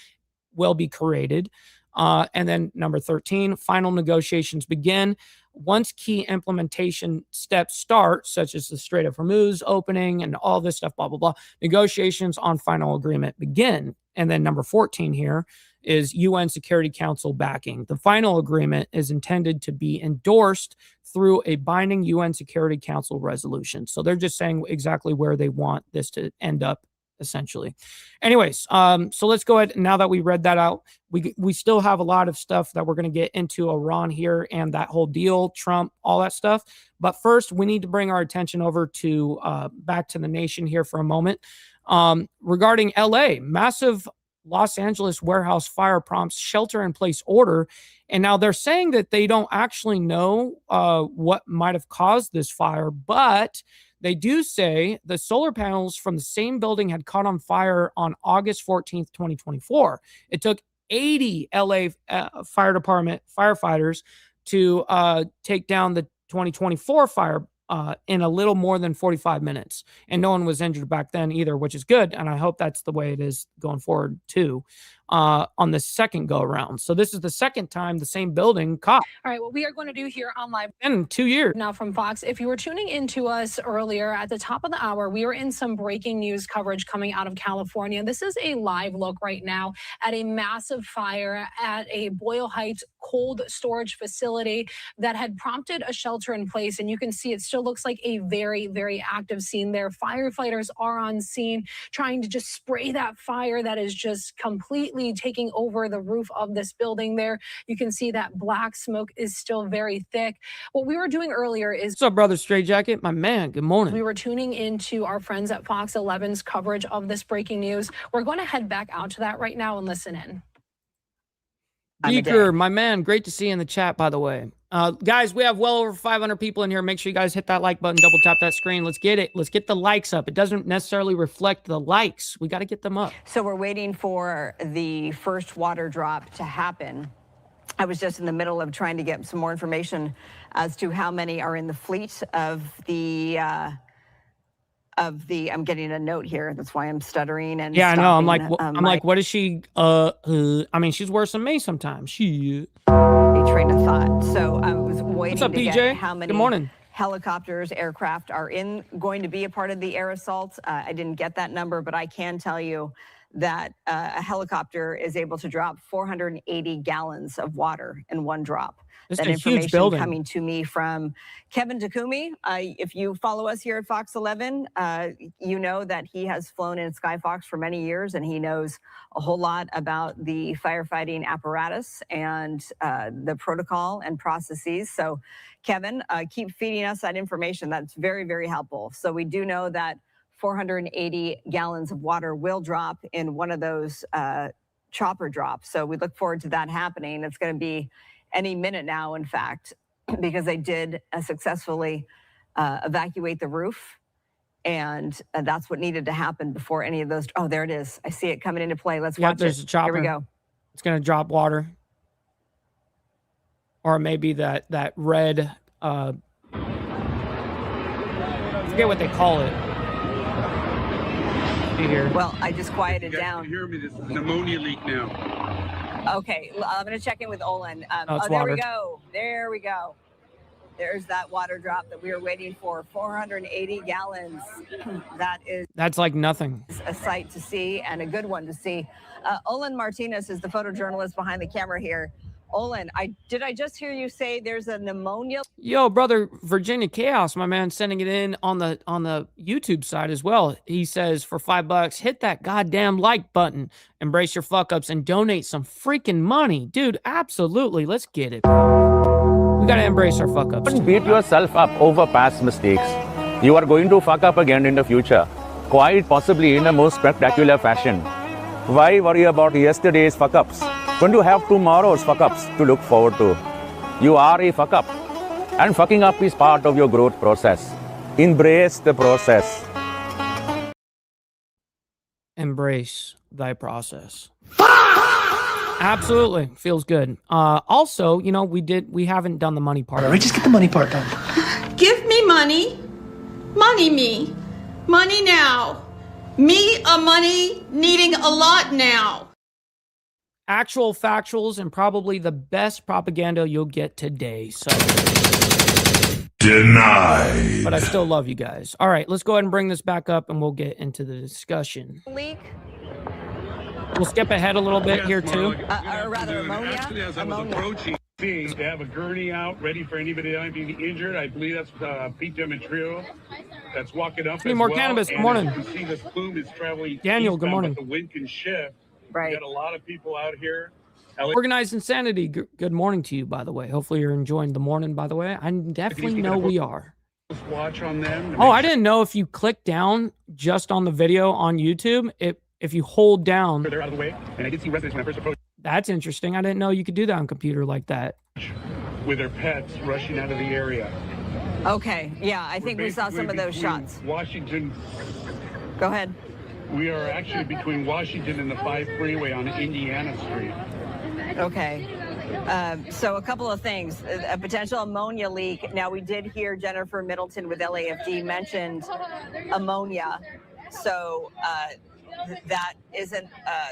will be created. And then number 13, final negotiations begin. Once key implementation steps start, such as the Strait of Hormuz opening and all this stuff, blah, blah, blah, negotiations on final agreement begin. And then number 14 here is UN Security Council backing. The final agreement is intended to be endorsed through a binding UN Security Council resolution. So they're just saying exactly where they want this to end up, essentially. Anyways, so let's go ahead. Now that we read that out, we still have a lot of stuff that we're going to get into Iran here and that whole deal, Trump, all that stuff. But first, we need to bring our attention over to back to the nation here for a moment. Regarding LA, massive Los Angeles warehouse fire prompts shelter-in-place order. And now they're saying that they don't actually know what might have caused this fire, but they do say the solar panels from the same building had caught on fire on August 14th, 2024. It took 80 LA Fire Department firefighters to take down the 2024 fire in a little more than 45 minutes. And no one was injured back then either, which is good. And I hope that's the way it is going forward too, on the second go around. So this is the second time the same building caught. All right, what we are going to do here on live in 2 years now from Fox. If you were tuning into us earlier at the top of the hour, we were in some breaking news coverage coming out of California. This is a live look right now at a massive fire at a Boyle Heights cold storage facility that had prompted a shelter in place. And you can see it still looks like a very, very active scene there. Firefighters are on scene trying to just spray that fire that is just completely taking over the roof of this building there. You can see that black smoke is still very thick. What we were doing earlier is... What's up, brother Straight Jacket? My man, good morning. We were tuning into our friends at Fox 11's coverage of this breaking news. We're going to head back out to that right now and listen in. Beaker, my man, great to see you in the chat, by the way. Guys, we have well over 500 people in here. Make sure you guys hit that like button, double tap that screen. Let's get it. Let's get the likes up. It doesn't necessarily reflect the likes. We got to get them up. So we're waiting for the first water drop to happen. I was just in the middle of trying to get some more information as to how many are in the fleet of the I'm getting a note here. That's why I'm stuttering and yeah, stopping. I know. I'm like, what is she? I mean, she's worse than me sometimes. She train of thought. So I was waiting What's up, to PJ? get how many Good morning. helicopters, aircraft are going to be a part of the air assault. I didn't get that number, but I can tell you that a helicopter is able to drop 480 gallons of water in one drop. This that is a huge information building. coming to me from Kevin Takumi. If you follow us here at Fox 11, you know that he has flown in Skyfox for many years, and he knows a whole lot about the firefighting apparatus and the protocol and processes. So, Kevin, keep feeding us that information. That's very, very helpful. So we do know that 480 gallons of water will drop in one of those chopper drops. So we look forward to that happening. It's going to be any minute now, in fact, because they did successfully evacuate the roof. And that's what needed to happen before any of those. Oh, there it is. I see it coming into play. Let's watch there's it. a chopper. Here we go. It's going to drop water. Or maybe that red, I forget what they call it. Here. Well, I just quieted down. Hear me? This is an ammonia leak now. Okay, I'm going to check in with Olin. Oh, there water. we go. There we go. There's that water drop that we were waiting for. 480 gallons. That's like nothing. A sight to see and a good one to see. Olin Martinez is the photojournalist behind the camera here. Olin, did I just hear you say there's a pneumonia? Yo, brother, Virginia Chaos, my man, sending it in on the YouTube side as well. He says for $5, hit that goddamn like button, embrace your fuck ups, and donate some freaking money, dude. Absolutely, let's get it. We gotta embrace our fuck ups. Don't beat yourself up over past mistakes. You are going to fuck up again in the future, quite possibly in a most spectacular fashion. Why worry about yesterday's fuck-ups when you have tomorrow's fuck-ups to look forward to? You are a fuck-up, and fucking up is part of your growth process. Embrace the process. Embrace thy process. Absolutely. Feels good. Also, you know, we haven't done the money part. All right, just get the money part done. Give me money. Money me. Money now. Me a money needing a lot now. Actual factuals and probably the best propaganda you'll get today. So denied. But I still love you guys. All right, let's go ahead and bring this back up and we'll get into the discussion. Leak. We'll skip ahead a little bit here too. Or rather ammonia. Actually, as I was approaching, they have a gurney out ready for anybody that might be injured. I believe that's Pete Demetrio that's walking up. Need more cannabis. Good morning. You can see this plume is traveling. Daniel, good morning. But the wind can shift. Right. We got a lot of people out here. Organized Insanity, good morning to you, by the way. Hopefully you're enjoying the morning, by the way. I definitely know we are. Watch on them. Oh, I didn't know if you click down just on the video on YouTube, if you hold down. They're out of the way, and I did see residents when I first approached. That's interesting. I didn't know you could do that on computer like that. With their pets rushing out of the area. Okay, yeah, I think we saw some of those shots. Washington. Go ahead. We are actually between Washington and the 5 freeway on Indiana Street. Okay. So a couple of things. A potential ammonia leak. Now, we did hear Jennifer Middleton with LAFD mentioned ammonia. So that isn't,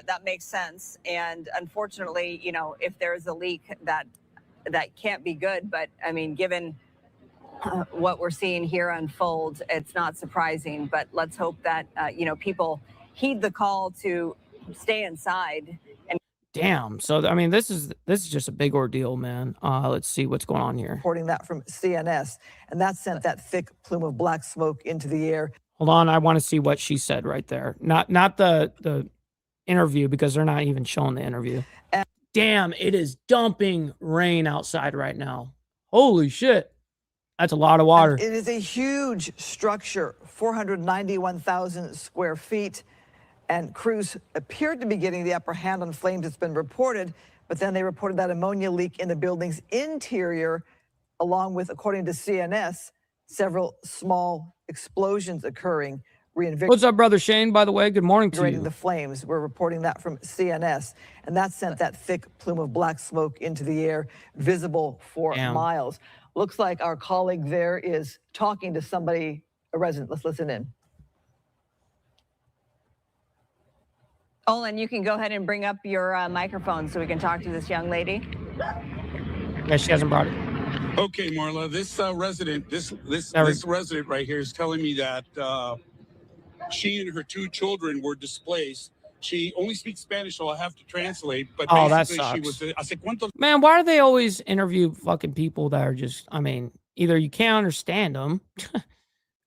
that makes sense. And unfortunately, you know, if there's a leak, that can't be good. But I mean, given what we're seeing here unfold, it's not surprising. But let's hope that, you know, people heed the call to stay inside. And damn. So, I mean, this is just a big ordeal, man. Let's see what's going on here. Reporting that from CNS, and that sent that thick plume of black smoke into the air. Hold on, I want to see what she said right there. Not the interview, because they're not even showing the interview. Damn, it is dumping rain outside right now. Holy shit. That's a lot of water. It is a huge structure, 491,000 square feet. And crews appeared to be getting the upper hand on flames, it's been reported, but then they reported that ammonia leak in the building's interior, along with, according to CNS, several small explosions occurring, What's up, brother Shane, by the way? Good morning to you. The flames. We're reporting that from CNS, and that sent that thick plume of black smoke into the air, visible for miles. Looks like our colleague there is talking to somebody, a resident. Let's listen in. Olin, you can go ahead and bring up your microphone so we can talk to this young lady. Yeah, she hasn't brought it. Okay, Marla, this resident, this resident right here is telling me that she and her 2 children were displaced. She only speaks Spanish, so I'll have to translate. But that sucks. Man, why do they always interview fucking people that are just, I mean, either you can't understand them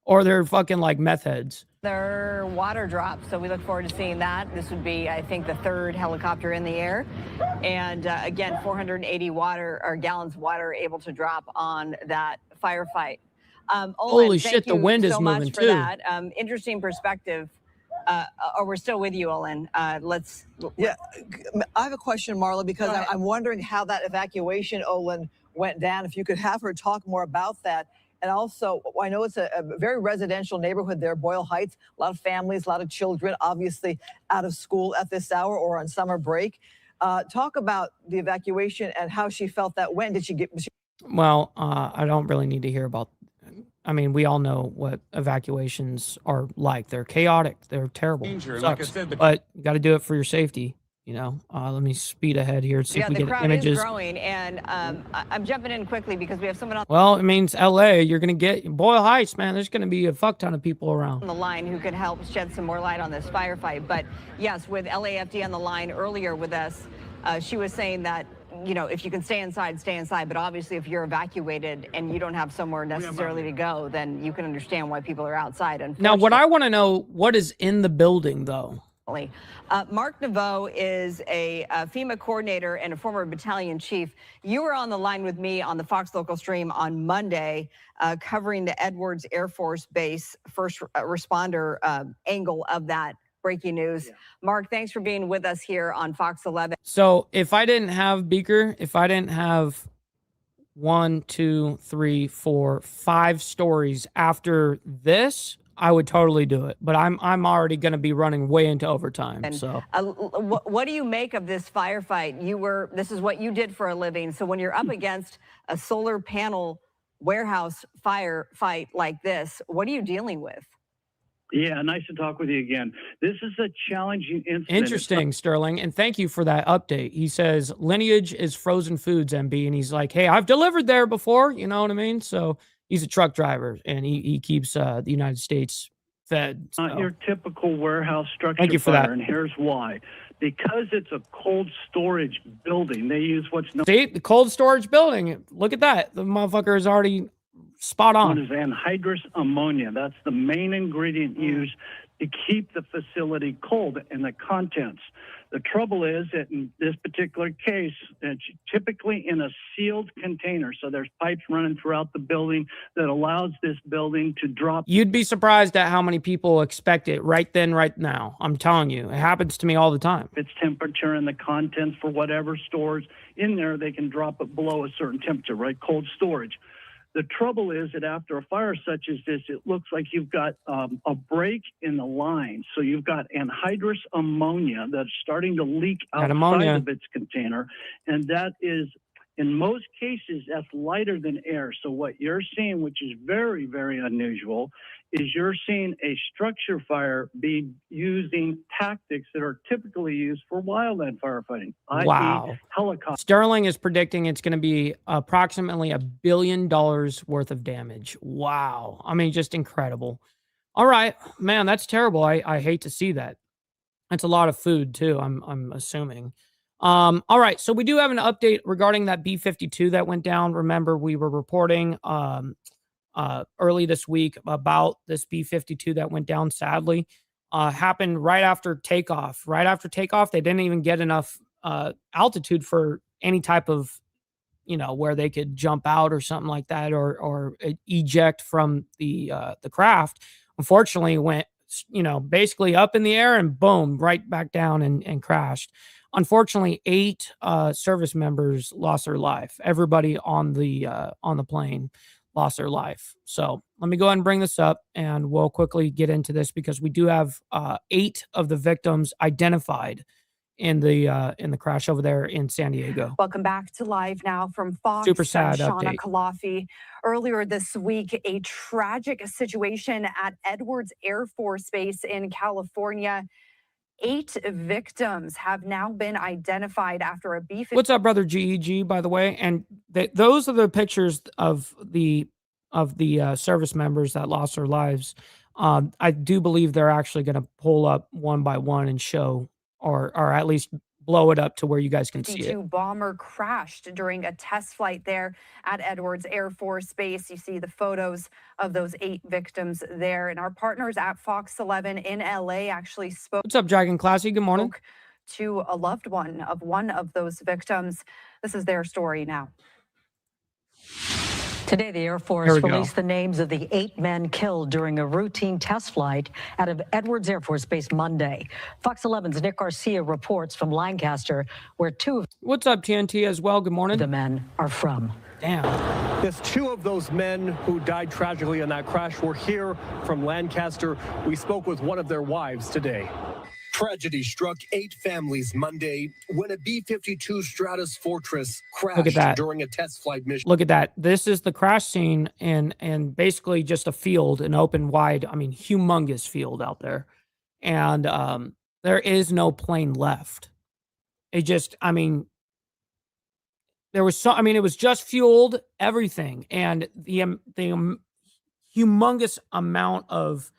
or they're fucking like meth heads. Their water drops, so we look forward to seeing that. This would be, I think, the 3rd helicopter in the air. And again, 480 gallons of water able to drop on that firefight. Olin, holy shit, the wind is moving too. That. Interesting perspective. We're still with you, Olin. Yeah, I have a question, Marla, because I'm wondering how that evacuation, Olin, went down. If you could have her talk more about that. And also, I know it's a very residential neighborhood there, Boyle Heights, a lot of families, a lot of children, obviously out of school at this hour or on summer break. Talk about the evacuation and how she felt that went. Did she get... Well, I don't really need to hear about... I mean, we all know what evacuations are like. They're chaotic. They're terrible. Like I said, but you got to do it for your safety. You know, let me speed ahead here. See if we get images. The crowd is growing, and I'm jumping in quickly because we have someone on. Well, it means LA. You're going to get Boyle Heights, man. There's going to be a fuck ton of people around on the line who can help shed some more light on this firefight. But yes, with LAFD on the line earlier with us, she was saying that, you know, if you can stay inside, stay inside. But obviously, if you're evacuated and you don't have somewhere necessarily to go, then you can understand why people are outside. Now, what I want to know, what is in the building, though? Mark Naveau is a FEMA coordinator and a former battalion chief. You were on the line with me on the Fox Local stream on Monday, covering the Edwards Air Force Base first responder angle of that breaking news. Yeah. Mark, thanks for being with us here on Fox 11. So if I didn't have Beaker, if I didn't have 1, 2, 3, 4, 5 stories after this, I would totally do it. But I'm already going to be running way into overtime. So what do you make of this firefight? This is what you did for a living. So when you're up against a solar panel warehouse firefight like this, what are you dealing with? Yeah, nice to talk with you again. This is a challenging incident. Interesting, Sterling, and thank you for that update. He says lineage is frozen foods, MB, and he's like, hey, I've delivered there before, you know what I mean? So he's a truck driver, and he keeps the United States fed. So. Not your typical warehouse structure. Thank you for that. And here's why. Because it's a cold storage building, they use what's known. See, the cold storage building. Look at that. The motherfucker is already spot on. Is anhydrous ammonia. That's the main ingredient used to keep the facility cold and the contents. The trouble is that in this particular case, it's typically in a sealed container. So there's pipes running throughout the building that allows this building to drop. You'd be surprised at how many people expect it right then, right now. I'm telling you, it happens to me all the time. Its temperature and the contents for whatever stores in there, they can drop it below a certain temperature, right? Cold storage. The trouble is that after a fire such as this, it looks like you've got a break in the line. So you've got anhydrous ammonia that's starting to leak outside of its container. And that is, in most cases, that's lighter than air. So what you're seeing, which is very, very unusual, is you're seeing a structure fire be using tactics that are typically used for wildland firefighting, i.e. helicopters. Sterling is predicting it's going to be approximately $1 billion worth of damage. Wow. I mean, just incredible. All right, man, that's terrible. I hate to see that. That's a lot of food too, I'm assuming. All right, so we do have an update regarding that B-52 that went down. Remember, we were reporting early this week about this B-52 that went down, sadly. Happened right after takeoff. Right after takeoff, they didn't even get enough altitude for any type of, where they could jump out or something like that, or eject from the craft. Unfortunately, it went, basically up in the air and boom, right back down and crashed. Unfortunately, 8 service members lost their life. Everybody on the plane lost their life. So let me go ahead and bring this up, and we'll quickly get into this because we do have 8 of the victims identified in the crash over there in San Diego. Welcome back to Live Now from Fox. Super sad Shauna update. Kalafi. Earlier this week, a tragic situation at Edwards Air Force Base in California. 8 victims have now been identified after a B-52. What's up, brother GEG, by the way? And those are the pictures of the service members that lost their lives. I do believe they're actually going to pull up one by one and show, or at least blow it up to where you guys can see it. B-52 bomber crashed during a test flight there at Edwards Air Force Base. You see the photos of those 8 victims there. And our partners at Fox 11 in LA actually spoke. What's up, Dragon Classy? Good morning. To a loved one of those victims. This is their story now. Today, the Air Force released the names of the 8 men killed during a routine test flight out of Edwards Air Force Base Monday. Fox 11's Nick Garcia reports from Lancaster, where 2 of What's up, TNT, as well? Good morning. The men are from. Damn. Yes, 2 of those men who died tragically in that crash were here from Lancaster. We spoke with one of their wives today. Tragedy struck 8 families Monday when a B-52 Stratus Fortress crashed during a test flight mission. Look at that. This is the crash scene and basically just a field, an open, wide, humongous field out there. And there is no plane left. It just, there was it was just fueled, everything. And the humongous amount of,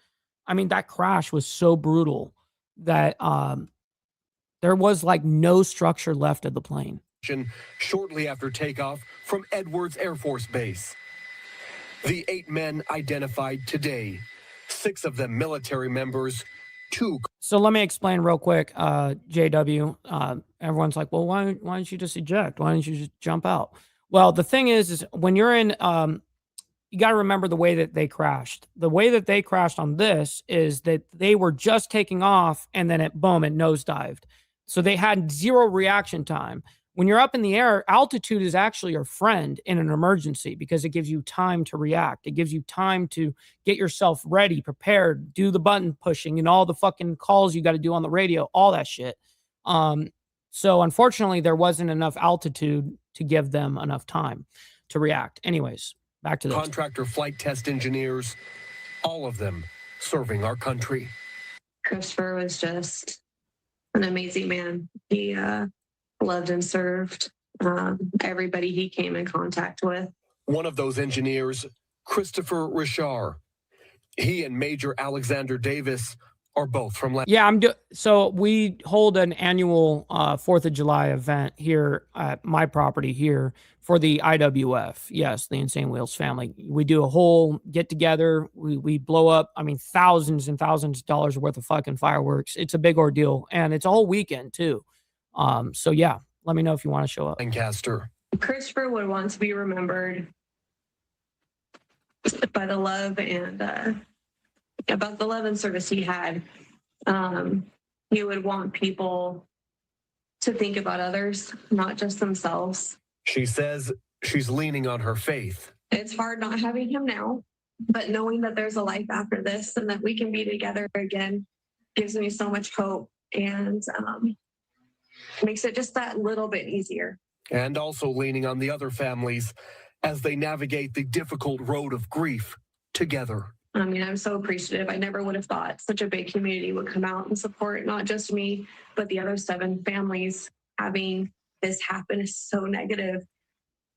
that crash was so brutal that there was no structure left of the plane. Shortly after takeoff from Edwards Air Force Base. The 8 men identified today, 6 of them military members, So let me explain real quick, JW. Everyone's like, well, why don't you just eject? Why don't you just jump out? Well, the thing is when you're in, you got to remember the way that they crashed. The way that they crashed on this is that they were just taking off and then it nosedived. So they had zero reaction time. When you're up in the air, altitude is actually your friend in an emergency because it gives you time to react. It gives you time to get yourself ready, prepared, do the button pushing and all the fucking calls you got to do on the radio, all that shit. So unfortunately, there wasn't enough altitude to give them enough time to react. Anyways, back to this. Contractor flight test engineers, all of them serving our country. Christopher was just an amazing man. He loved and served everybody he came in contact with. One of those engineers, Christopher Richard. He and Major Alexander Davis are both from. Yeah, so we hold an annual 4th of July event here at my property here for the IWF. Yes, the Insane Wheels family. We do a whole get together. We blow up, thousands and thousands of dollars worth of fucking fireworks. It's a big ordeal, and it's a whole weekend too. So yeah, let me know if you want to show up. Lancaster. Christopher would want to be remembered by the love and about the love and service he had. He would want people to think about others, not just themselves. She says she's leaning on her faith. It's hard not having him now, but knowing that there's a life after this and that we can be together again gives me so much hope and makes it just that little bit easier. And also leaning on the other families as they navigate the difficult road of grief together. I'm so appreciative. I never would have thought such a big community would come out and support not just me, but the other 7 families. Having this happen is so negative,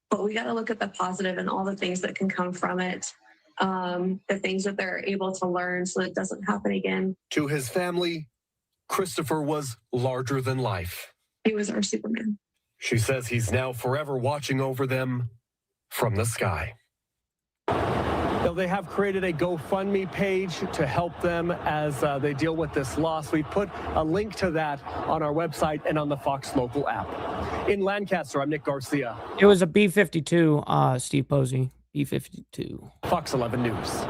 but we got to look at the positive and all the things that can come from it, the things that they're able to learn so it doesn't happen again. To his family, Christopher was larger than life. He was our Superman. She says he's now forever watching over them from the sky. Now, they have created a GoFundMe page to help them as they deal with this loss. We put a link to that on our website and on the Fox Local app. In Lancaster, I'm Nick Garcia. It was a B-52, Steve Posey. B-52. Fox 11 News.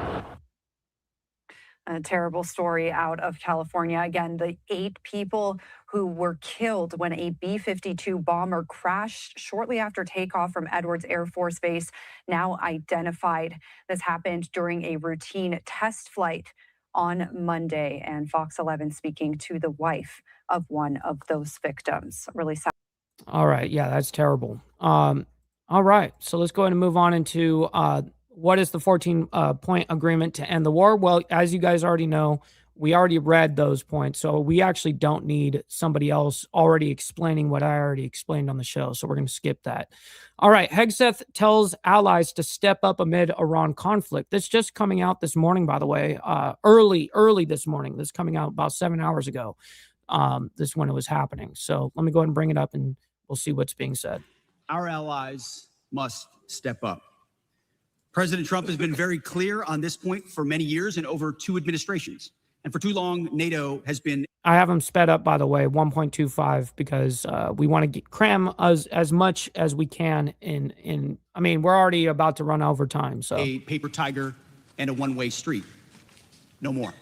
A terrible story out of California. Again, the 8 people who were killed when a B-52 bomber crashed shortly after takeoff from Edwards Air Force Base, now identified. This happened during a routine test flight on Monday, and Fox 11 speaking to the wife of one of those victims. Really sad. All right. Yeah, that's terrible. All right. So let's go ahead and move on into what is the 14-point agreement to end the war? Well, as you guys already know, we already read those points, so we actually don't need somebody else already explaining what I already explained on the show, so we're going to skip that. All right, Hegseth tells allies to step up amid Iran conflict. This just coming out this morning, by the way, early this morning. This coming out about 7 hours ago. This is when it was happening. So let me go ahead and bring it up, and we'll see what's being said. Our allies must step up. President Trump has been very clear on this point for many years and over 2 administrations. And for too long, NATO has been... I have them sped up, by the way, 1.25, because we want to cram as much as we can in. I mean, we're already about to run over time. So a paper tiger and a one-way street. No more.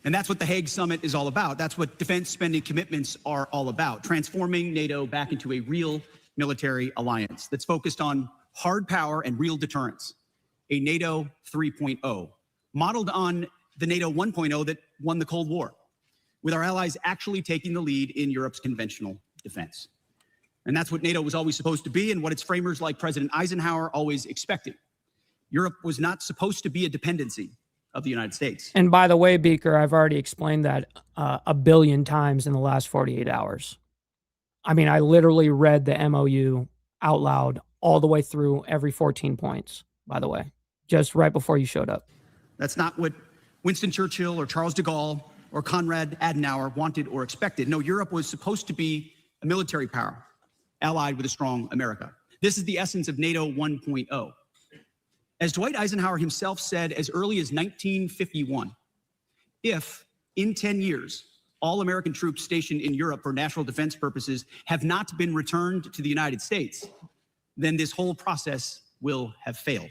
And that's what the Hague Summit is all about. That's what defense spending commitments are all about. Transforming NATO back into a real military alliance that's focused on hard power and real deterrence. A NATO 3.0, modeled on the NATO 1.0 that won the Cold War, with our allies actually taking the lead in Europe's conventional defense. And that's what NATO was always supposed to be and what its framers like President Eisenhower always expected. Europe was not supposed to be a dependency of the United States. And by the way, Beaker, I've already explained that a billion times in the last 48 hours. I mean, I literally read the MOU out loud all the way through every 14 points, by the way, just right before you showed up. That's not what Winston Churchill or Charles de Gaulle or Konrad Adenauer wanted or expected. No, Europe was supposed to be a military power, allied with a strong America. This is the essence of NATO 1.0. As Dwight Eisenhower himself said as early as 1951, if in 10 years, all American troops stationed in Europe for national defense purposes have not been returned to the United States, then this whole process will have failed.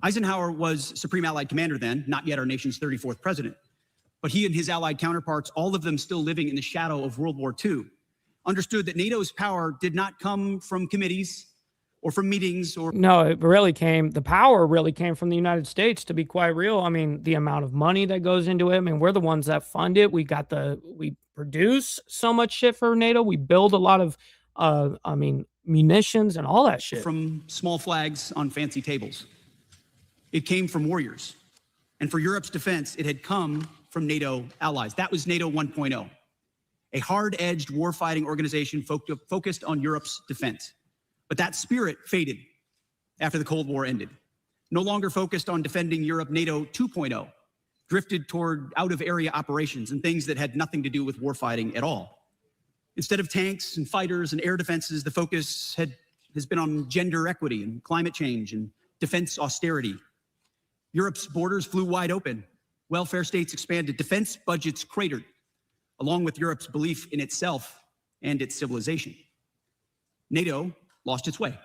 Eisenhower was Supreme Allied Commander then, not yet our nation's 34th president. But he and his allied counterparts, all of them still living in the shadow of World War II, understood that NATO's power did not come from committees or from meetings or... No, the power really came from the United States, to be quite real. I mean, the amount of money that goes into it. I mean, we're the ones that fund it. We produce so much shit for NATO. We build a lot of, munitions and all that shit. From small flags on fancy tables. It came from warriors. And for Europe's defense, it had come from NATO allies. That was NATO 1.0, a hard-edged warfighting organization focused on Europe's defense. But that spirit faded after the Cold War ended. No longer focused on defending Europe, NATO 2.0 drifted toward out-of-area operations and things that had nothing to do with warfighting at all. Instead of tanks and fighters and air defenses, the focus has been on gender equity and climate change and defense austerity. Europe's borders flew wide open. Welfare states expanded. Defense budgets cratered, along with Europe's belief in itself and its civilization. NATO lost its way.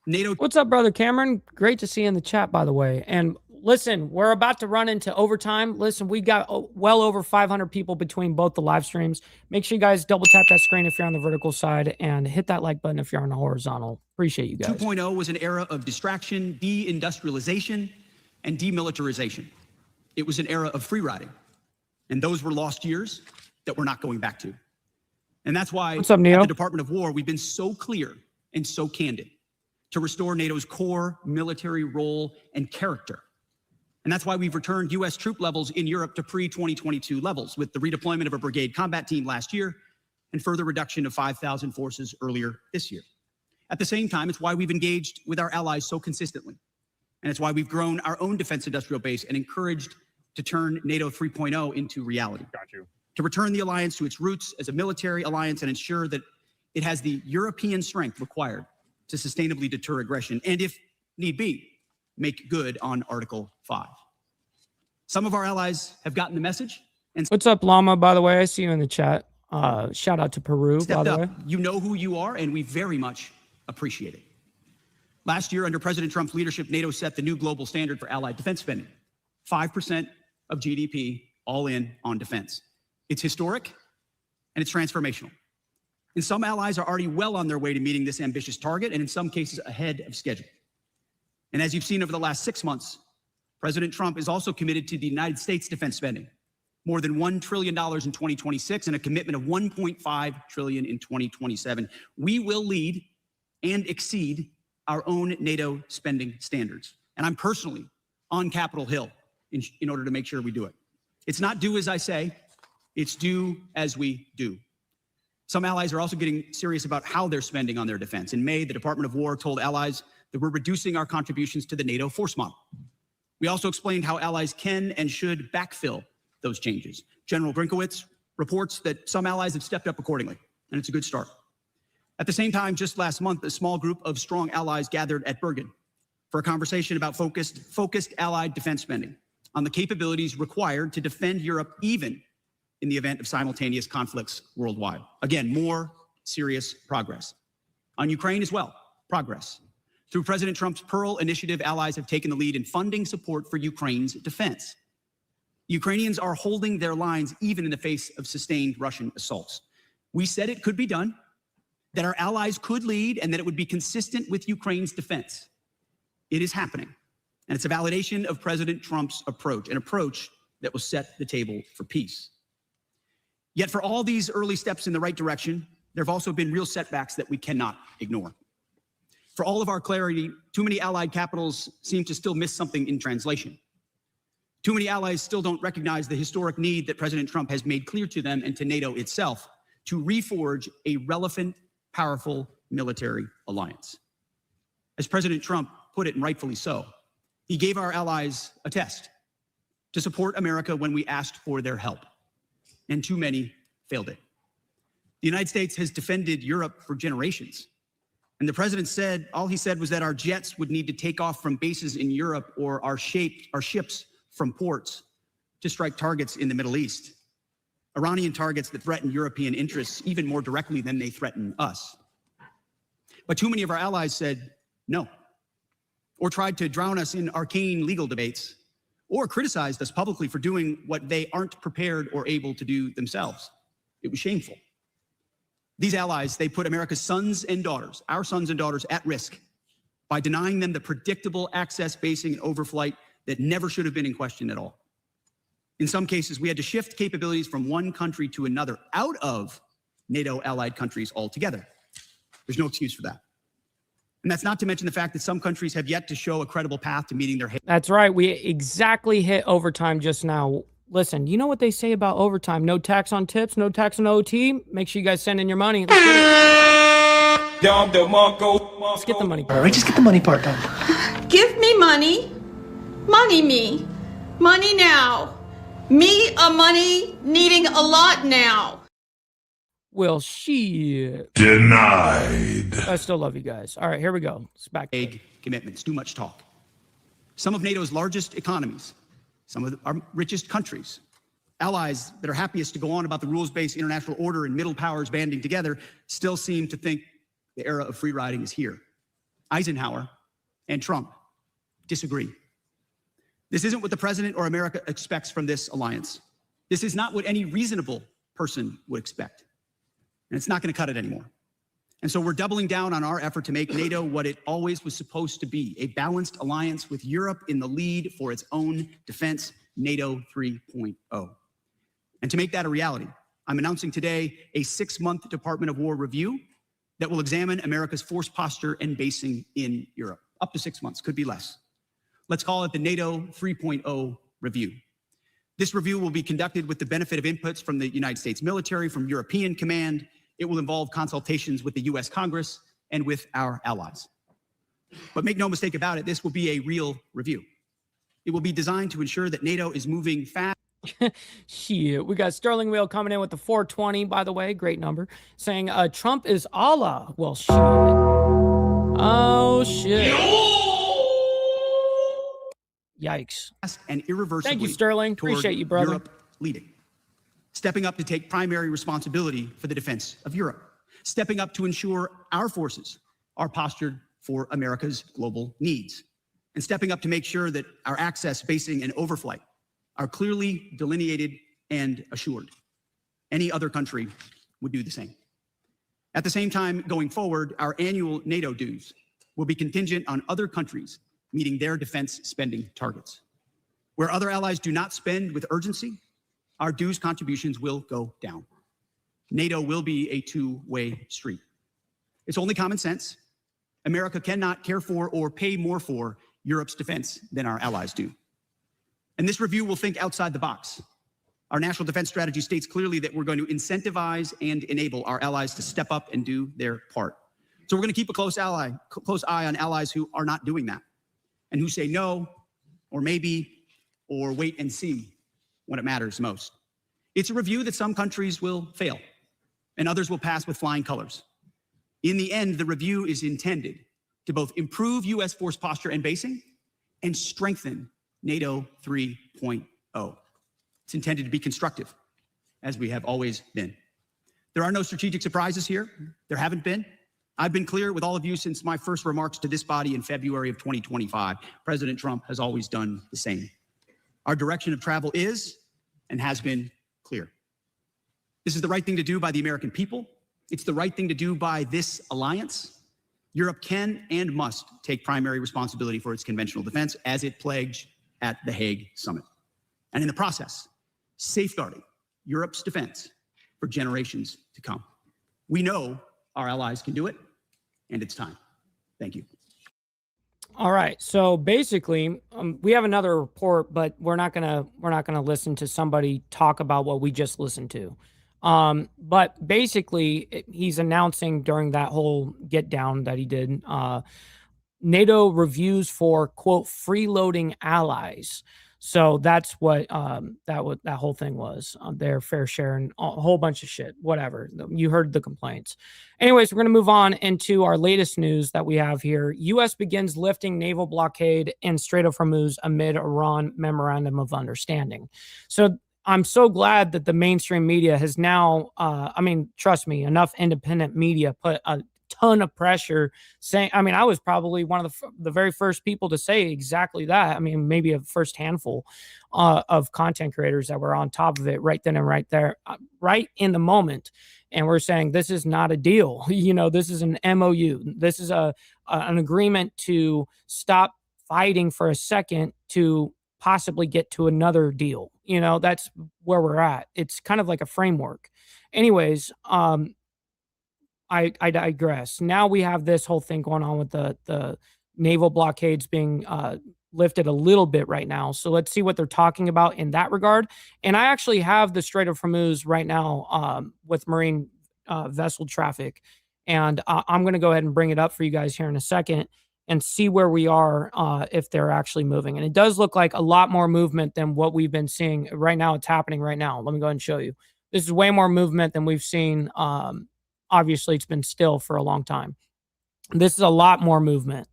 NATO. What's up, brother Cameron? Great to see you in the chat, by the way. And listen, we're about to run into overtime. Listen, we got well over 500 people between both the live streams. Make sure you guys double tap that screen if you're on the vertical side and hit that like button if you're on the horizontal. Appreciate you guys. 2.0 was an era of distraction, deindustrialization, and demilitarization. It was an era of free riding. And those were lost years that we're not going back to. And that's why What's up, Neo? At the Department of War, we've been so clear and so candid to restore NATO's core military role and character. And that's why we've returned U.S. troop levels in Europe to pre-2022 levels, with the redeployment of a brigade combat team last year and further reduction of 5,000 forces earlier this year. At the same time, it's why we've engaged with our allies so consistently. And it's why we've grown our own defense industrial base and encouraged to turn NATO 3.0 into reality. Got you. To return the alliance to its roots as a military alliance and ensure that it has the European strength required to sustainably deter aggression and, if need be, make good on Article 5. Some of our allies have gotten the message. And what's up, Llama, by the way? I see you in the chat. Shout out to Peru, by the way. You know who you are, and we very much appreciate it. Last year, under President Trump's leadership, NATO set the new global standard for allied defense spending, 5% of GDP, all in on defense. It's historic, and it's transformational. And some allies are already well on their way to meeting this ambitious target, and in some cases ahead of schedule. And as you've seen over the last 6 months, President Trump is also committed to the United States defense spending, more than $1 trillion in 2026 and a commitment of $1.5 trillion in 2027. We will lead and exceed our own NATO spending standards. And I'm personally on Capitol Hill in order to make sure we do it. It's not do as I say, it's do as we do. Some allies are also getting serious about how they're spending on their defense. In May, the Department of War told allies that we're reducing our contributions to the NATO force model. We also explained how allies can and should backfill those changes. General Brinkowitz reports that some allies have stepped up accordingly, and it's a good start. At the same time, just last month, a small group of strong allies gathered at Bergen for a conversation about focused allied defense spending on the capabilities required to defend Europe even in the event of simultaneous conflicts worldwide. Again, more serious progress. On Ukraine as well, progress. Through President Trump's Pearl Initiative, allies have taken the lead in funding support for Ukraine's defense. Ukrainians are holding their lines even in the face of sustained Russian assaults. We said it could be done, that our allies could lead, and that it would be consistent with Ukraine's defense. It is happening, and it's a validation of President Trump's approach, an approach that will set the table for peace. Yet for all these early steps in the right direction, there have also been real setbacks that we cannot ignore. For all of our clarity, too many allied capitals seem to still miss something in translation. Too many allies still don't recognize the historic need that President Trump has made clear to them and to NATO itself to reforge a relevant, powerful military alliance. As President Trump put it, and rightfully so, he gave our allies a test to support America when we asked for their help, and too many failed it. The United States has defended Europe for generations. And the president said, all he said was that our jets would need to take off from bases in Europe or our ships from ports. to strike targets in the Middle East, Iranian targets that threaten European interests even more directly than they threaten us. But too many of our allies said no, or tried to drown us in arcane legal debates, or criticized us publicly for doing what they aren't prepared or able to do themselves. It was shameful. These allies, they put America's sons and daughters, our sons and daughters, at risk by denying them the predictable access, basing, and overflight that never should have been in question at all. In some cases, we had to shift capabilities from one country to another out of NATO allied countries altogether. There's no excuse for that. And that's not to mention the fact that some countries have yet to show a credible path to meeting their... That's right. We exactly hit overtime just now. Listen, you know what they say about overtime? No tax on tips, no tax on OT. Make sure you guys send in your money. Let's get the money part. All right, just get the money part done. Give me money. Money me. Money now. Me a money needing a lot now. Well, shit. Denied. I still love you guys. All right, here we go. It's back. Vague commitments, too much talk. Some of NATO's largest economies, some of our richest countries, allies that are happiest to go on about the rules-based international order and middle powers banding together, still seem to think the era of free riding is here. Eisenhower and Trump disagree. This isn't what the president or America expects from this alliance. This is not what any reasonable person would expect. And it's not going to cut it anymore. And so we're doubling down on our effort to make NATO what it always was supposed to be, a balanced alliance with Europe in the lead for its own defense, NATO 3.0. And to make that a reality, I'm announcing today a 6-month Department of War review that will examine America's force posture and basing in Europe. Up to 6 months, could be less. Let's call it the NATO 3.0 review. This review will be conducted with the benefit of inputs from the United States military, from European command. It will involve consultations with the US Congress and with our allies. But make no mistake about it, this will be a real review. It will be designed to ensure that NATO is moving fast. Shit, we got Sterling Whale coming in with the 420, by the way, great number, saying Trump is Allah. Well, shit. Oh, shit. Yikes. And irreversibly. Thank you, Sterling. Appreciate you, brother. Europe leading. Stepping up to take primary responsibility for the defense of Europe. Stepping up to ensure our forces are postured for America's global needs. And stepping up to make sure that our access, basing, and overflight are clearly delineated and assured. Any other country would do the same. At the same time, going forward, our annual NATO dues will be contingent on other countries meeting their defense spending targets. Where other allies do not spend with urgency, our dues contributions will go down. NATO will be a two-way street. It's only common sense. America cannot care for or pay more for Europe's defense than our allies do. And this review will think outside the box. Our national defense strategy states clearly that we're going to incentivize and enable our allies to step up and do their part. So we're going to keep a close eye on allies who are not doing that, and who say no, or maybe, or wait and see when it matters most. It's a review that some countries will fail, and others will pass with flying colors. In the end, the review is intended to both improve U.S. force posture and basing, and strengthen NATO 3.0. It's intended to be constructive, as we have always been. There are no strategic surprises here. There haven't been. I've been clear with all of you since my first remarks to this body in February of 2025. President Trump has always done the same. Our direction of travel is and has been clear. This is the right thing to do by the American people. It's the right thing to do by this alliance. Europe can and must take primary responsibility for its conventional defense, as it pledged at the Hague summit. And in the process, safeguarding Europe's defense for generations to come. We know our allies can do it, and it's time. Thank you. All right. So basically, we have another report, but we're not gonna listen to somebody talk about what we just listened to. But basically, he's announcing during that whole get down that he did, NATO reviews for, quote, freeloading allies. So that's what that whole thing was. Their fair share and a whole bunch of shit. Whatever. You heard the complaints. Anyways, we're going to move on into our latest news that we have here. U.S. begins lifting naval blockade in Strait of Hormuz amid Iran memorandum of understanding. So I'm so glad that the mainstream media has now, I mean, trust me, enough independent media put a ton of pressure saying, I mean, I was probably one of the very first people to say exactly that. I mean, maybe a first handful of content creators that were on top of it right then and right there, right in the moment. And we're saying, this is not a deal. You know, this is an MOU. This is an agreement to stop fighting for a second to possibly get to another deal. You know, that's where we're at. It's kind of like a framework. Anyways, I digress. Now we have this whole thing going on with the naval blockades being lifted a little bit right now. So let's see what they're talking about in that regard. And I actually have the Strait of Hormuz right now with marine vessel traffic. And I'm going to go ahead and bring it up for you guys here in a second and see where we are if they're actually moving. And it does look like a lot more movement than what we've been seeing right now. It's happening right now. Let me go ahead and show you. This is way more movement than we've seen. Obviously, it's been still for a long time. This is a lot more movement.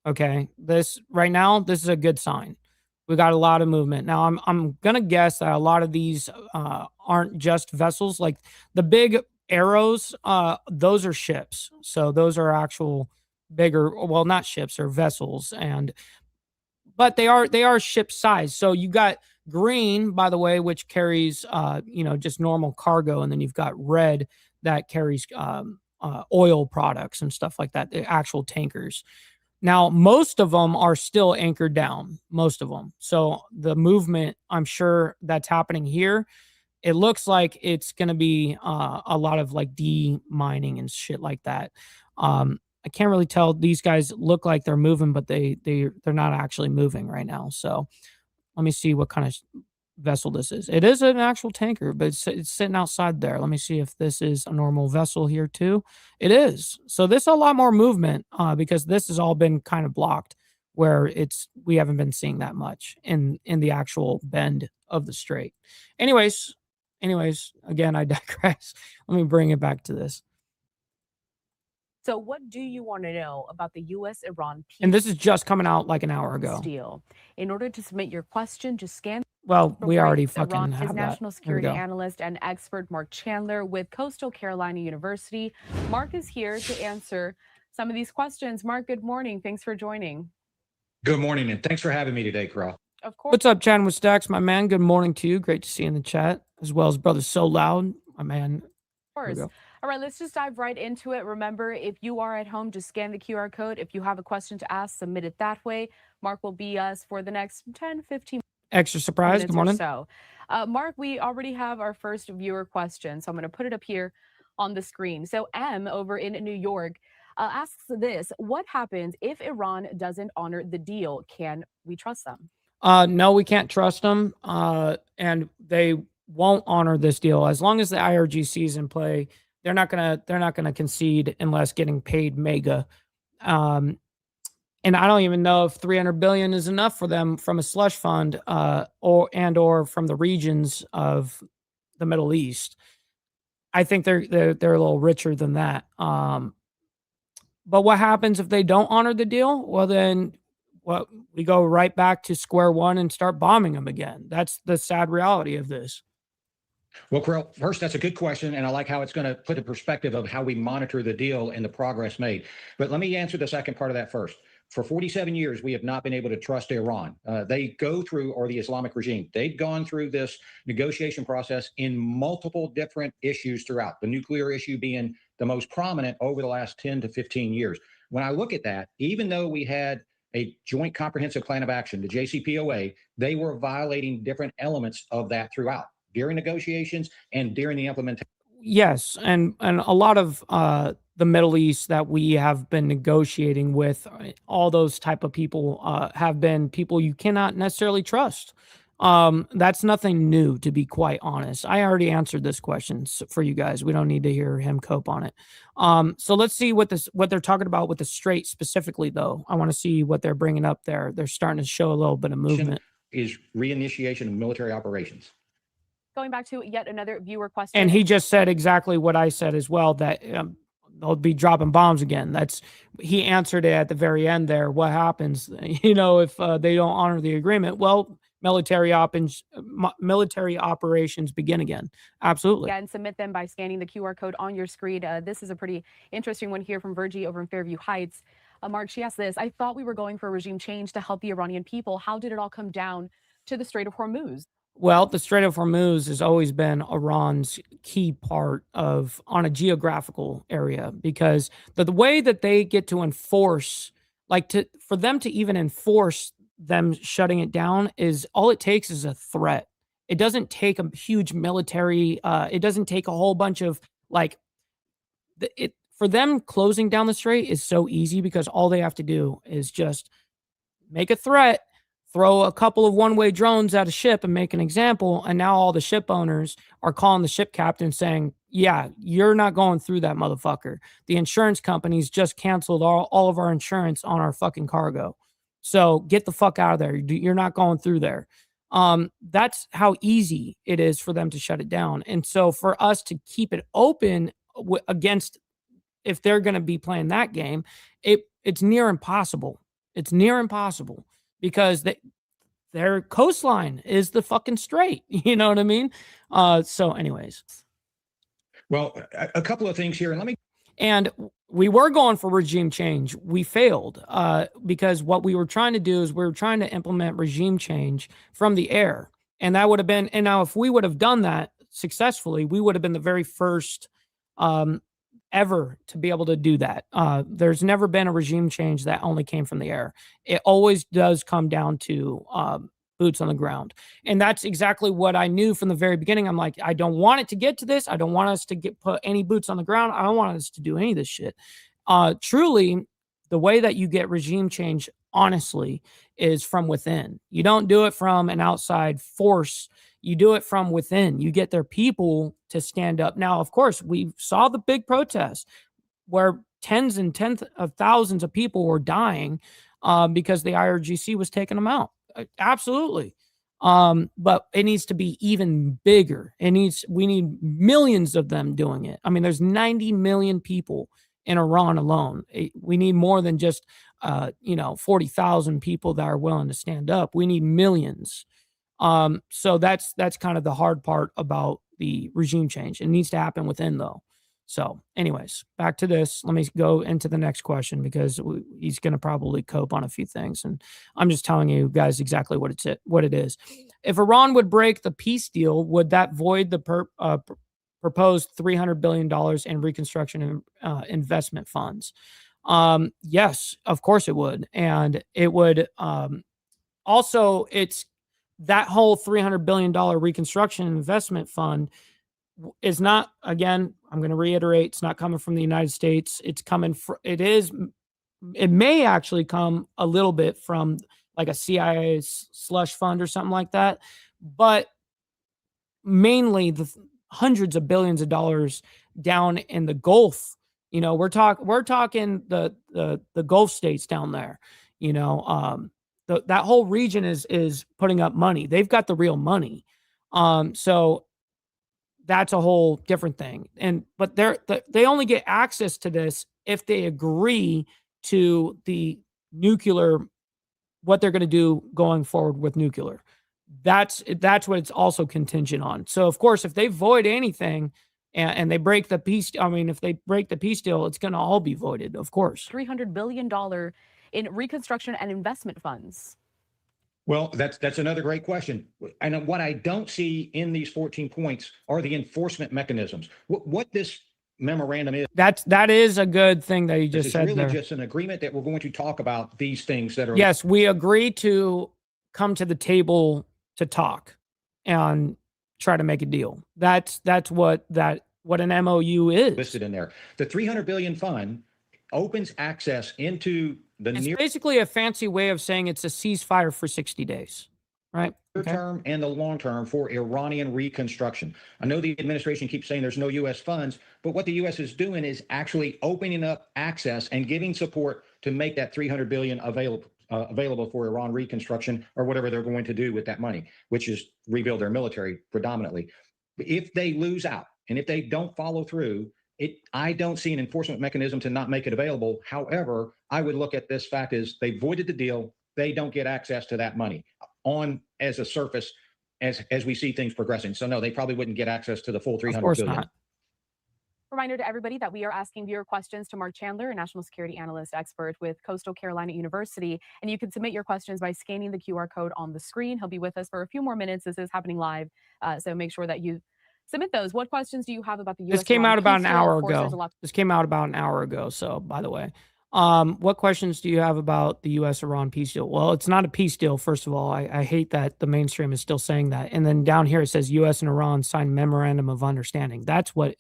Okay, this right now, this is a good sign. We got a lot of movement. Now, I'm gonna guess that a lot of these aren't just vessels. Like the big arrows, those are ships. So those are actual bigger, well, not ships, or vessels, but they are ship size. So you got green, by the way, which carries just normal cargo, and then you've got red that carries oil products and stuff like that, the actual tankers. Now, most of them are still anchored down, most of them. So the movement, I'm sure that's happening here. It looks like it's going to be a lot of like de-mining and shit like that. I can't really tell. These guys look like they're moving, but they're not actually moving right now. So let me see what kind of vessel this is. It is an actual tanker, but it's sitting outside there. Let me see if this is a normal vessel here too. It is. So this is a lot more movement because this has all been kind of blocked, where we haven't been seeing that much in the actual bend of the strait. Anyways, again, I digress. Let me bring it back to this. So what do you want to know about the U.S.-Iran peace? And this is just coming out like an hour ago. Deal. In order to submit your question, just scan. Well, we already fucking Iran have is that. national security analyst and expert Mark Chandler with Coastal Carolina University. Mark is here to answer some of these questions. Mark, good morning. Thanks for joining. Good morning, and thanks for having me today, Carl. Of course. What's up, Chatting with Stacks, my man? Good morning to you. Great to see you in the chat, as well as Brother So Loud, my man. Of course. All right, let's just dive right into it. Remember, if you are at home, just scan the QR code. If you have a question to ask, submit it that way. Mark will be us for the next 10, 15 Extra surprise. Good morning. So, Mark, we already have our first viewer question, so I'm going to put it up here on the screen. So M over in New York asks this: what happens if Iran doesn't honor the deal? Can we trust them? No, we can't trust them, and they won't honor this deal as long as the IRGC is in play. They're not gonna concede unless getting paid mega. And I don't even know if 300 billion is enough for them from a slush fund, or from the regions of the Middle East. I think they're a little richer than that. But what happens if they don't honor the deal? Well, then we go right back to square one and start bombing them again. That's the sad reality of this. Well, Carl, first, that's a good question, and I like how it's going to put the perspective of how we monitor the deal and the progress made. But let me answer the second part of that first. For 47 years, we have not been able to trust Iran. They go through, or the Islamic regime, they've gone through this negotiation process in multiple different issues throughout, the nuclear issue being the most prominent over the last 10 to 15 years. When I look at that, even though we had a joint comprehensive plan of action, the JCPOA, they were violating different elements of that throughout, during negotiations and during the implementation. Yes, and a lot of the Middle East that we have been negotiating with, all those type of people have been people you cannot necessarily trust. That's nothing new, to be quite honest. I already answered this question for you guys. We don't need to hear him cope on it. So let's see what they're talking about with the Strait specifically, though. I want to see what they're bringing up there. They're starting to show a little bit of movement. is reinitiation of military operations. Going back to yet another viewer question. And he just said exactly what I said as well, that they'll be dropping bombs again. He answered it at the very end there. What happens, if they don't honor the agreement? Well, military operations begin again. Absolutely. Yeah, and submit them by scanning the QR code on your screen. This is a pretty interesting one here from Virgie over in Fairview Heights. Mark, she asked this: I thought we were going for a regime change to help the Iranian people. How did it all come down to the Strait of Hormuz? Well, the Strait of Hormuz has always been Iran's key part on a geographical area, because the way that they get to enforce, for them to even enforce them shutting it down, is all it takes is a threat. It doesn't take a huge military. It doesn't take a whole bunch of for them closing down the strait is so easy, because all they have to do is just make a threat, throw a couple of one-way drones at a ship and make an example, and now all the ship owners are calling the ship captain saying, yeah, you're not going through that, motherfucker. The insurance companies just canceled all of our insurance on our fucking cargo. So get the fuck out of there. You're not going through there. That's how easy it is for them to shut it down. And so for us to keep it open against, if they're going to be playing that game, it's near impossible. It's near impossible, because their coastline is the fucking strait. You know what I mean? So anyways. Well, a couple of things here. And we were going for regime change. We failed because what we were trying to do is we were trying to implement regime change from the air. And that would have been, and now if we would have done that successfully, we would have been the very first ever to be able to do that. There's never been a regime change that only came from the air. It always does come down to boots on the ground. And that's exactly what I knew from the very beginning. I'm like, I don't want it to get to this. I don't want us to put any boots on the ground. I don't want us to do any of this shit. Truly, the way that you get regime change, honestly, is from within. You don't do it from an outside force. You do it from within. You get their people to stand up. Now, of course, we saw the big protests where tens of thousands of people were dying because the IRGC was taking them out. Absolutely. But it needs to be even bigger. We need millions of them doing it. I mean, there's 90 million people in Iran alone. We need more than just 40,000 people that are willing to stand up. We need millions. So that's kind of the hard part about the regime change. It needs to happen within, though. So anyways, back to this. Let me go into the next question, because he's going to probably cope on a few things. And I'm just telling you guys exactly what it is. If Iran would break the peace deal, would that void the proposed $300 billion in reconstruction and investment funds? Yes, of course it would. And it would also, it's that whole $300 billion reconstruction investment fund is not, again, I'm going to reiterate, it's not coming from the United States. It's coming it may actually come a little bit from like a CIA slush fund or something like that. But mainly the hundreds of billions of dollars down in the Gulf. We're talking the Gulf states down there, that whole region is putting up money. They've got the real money. So that's a whole different thing. But they only get access to this if they agree to the nuclear, what they're going to do going forward with nuclear. That's what it's also contingent on. So of course, if they void anything and they break the peace, if they break the peace deal, it's going to all be voided, of course. $300 billion in reconstruction and investment funds. Well, that's another great question. And what I don't see in these 14 points are the enforcement mechanisms. What this memorandum is. That is a good thing that you just said really there. Just an agreement that we're going to talk about these things that are. Yes, we agree to come to the table to talk and try to make a deal. That's what an MOU is. Listed in there. The $300 billion fund opens access into it's basically a fancy way of saying it's a ceasefire for 60 days, right? Term and the long term for Iranian reconstruction. I know the administration keeps saying there's no U.S. funds, but what the U.S. is doing is actually opening up access and giving support to make that $300 billion available available for Iran reconstruction or whatever they're going to do with that money, which is rebuild their military predominantly. If they lose out and if they don't follow through, I don't see an enforcement mechanism to not make it available. However, I would look at this fact as they voided the deal. They don't get access to that money on as a surface as we see things progressing. So no, they probably wouldn't get access to the full 300 billion. Not. Reminder to everybody that we are asking viewer questions to Mark Chandler, a national security analyst expert with Coastal Carolina University. And you can submit your questions by scanning the QR code on the screen. He'll be with us for a few more minutes. This is happening live. So make sure that you submit those. What questions do you have about the U.S.? This came out about an hour ago. This came out about an hour ago. So, by the way, what questions do you have about the U.S.-Iran peace deal? Well, it's not a peace deal, first of all. I hate that the mainstream is still saying that. And then down here it says U.S. and Iran signed memorandum of understanding. That's what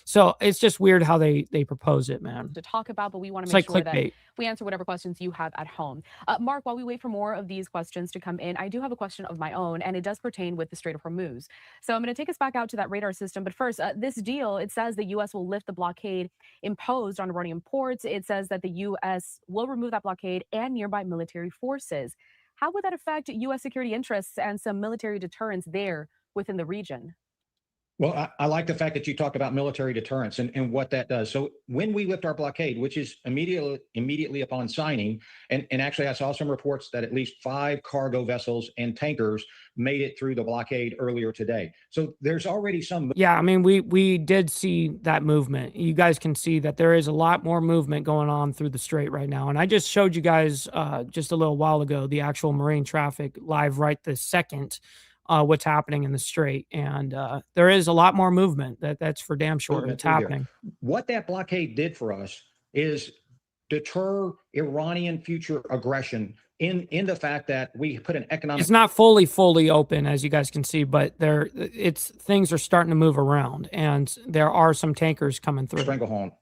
so it's just weird how they propose it, man. To talk about, but we want to make sure that we answer whatever questions you have at home. Mark, while we wait for more of these questions to come in, I do have a question of my own, and it does pertain with the Strait of Hormuz. So I'm going to take us back out to that radar system. But first, this deal, it says the U.S. will lift the blockade imposed on Iranian ports. It says that the U.S. will remove that blockade and nearby military forces. How would that affect U.S. security interests and some military deterrence there within the region? Well, I like the fact that you talked about military deterrence and what that does. So when we lift our blockade, which is immediately upon signing, and actually I saw some reports that at least 5 cargo vessels and tankers made it through the blockade earlier today. So there's already some. Yeah, I mean, we did see that movement. You guys can see that there is a lot more movement going on through the strait right now. And I just showed you guys just a little while ago the actual marine traffic live right this second. What's happening in the strait, and there is a lot more movement. That's for damn sure. It's happening. What that blockade did for us is deter Iranian future aggression in the fact that we put an economic. It's not fully open, as you guys can see, but things are starting to move around, and there are some tankers coming through.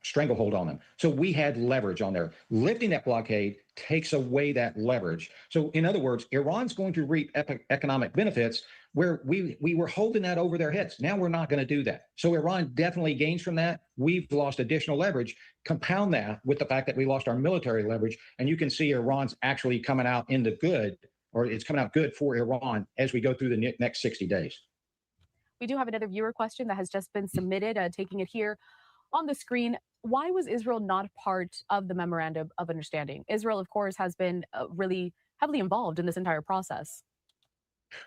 Stranglehold on them. So we had leverage on there. Lifting that blockade takes away that leverage. So in other words, Iran's going to reap economic benefits where we were holding that over their heads. Now we're not going to do that. So Iran definitely gains from that. We've lost additional leverage. Compound that with the fact that we lost our military leverage, and you can see Iran's actually coming out in the good, or it's coming out good for Iran as we go through the next 60 days. We do have another viewer question that has just been submitted, taking it here on the screen. Why was Israel not part of the Memorandum of Understanding? Israel, of course, has been really heavily involved in this entire process.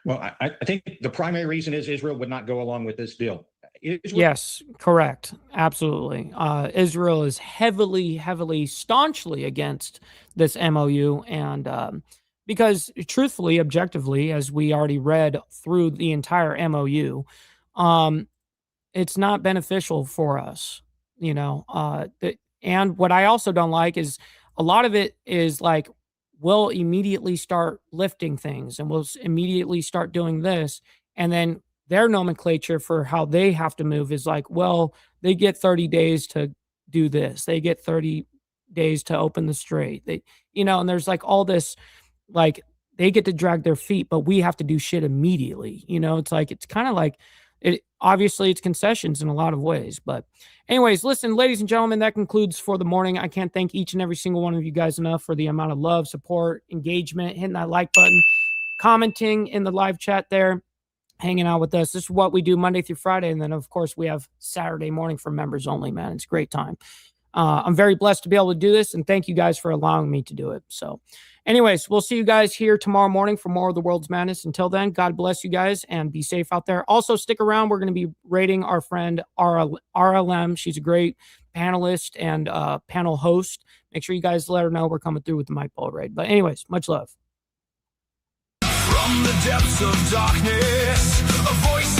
Well, I think the primary reason is Israel would not go along with this deal. Yes, correct. Absolutely. Israel is heavily, staunchly against this MOU. And because truthfully, objectively, as we already read through the entire MOU, it's not beneficial for us, you know. And what I also don't like is a lot of it is like, we'll immediately start lifting things and we'll immediately start doing this. And then their nomenclature for how they have to move is like, well, they get 30 days to do this. They get 30 days to open the strait. They, you know, and there's like all this, like they get to drag their feet, but we have to do shit immediately. You know, it's like, it's kind of like it, obviously it's concessions in a lot of ways, but anyways, listen, ladies and gentlemen, that concludes for the morning. I can't thank each and every single one of you guys enough for the amount of love, support, engagement, hitting that like button, commenting in the live chat there, hanging out with us. This is what we do Monday through Friday. And then of course we have Saturday morning for members only, man. It's a great time. I'm very blessed to be able to do this, and thank you guys for allowing me to do it. So anyways, we'll see you guys here tomorrow morning for more of the World's Madness. Until then, God bless you guys and be safe out there. Also, stick around. We're going to be rating our friend RLM. She's a great panelist and panel host. Make sure you guys let her know we're coming through with the Mike Ball raid. But anyways, much love. From the depths of darkness, a voice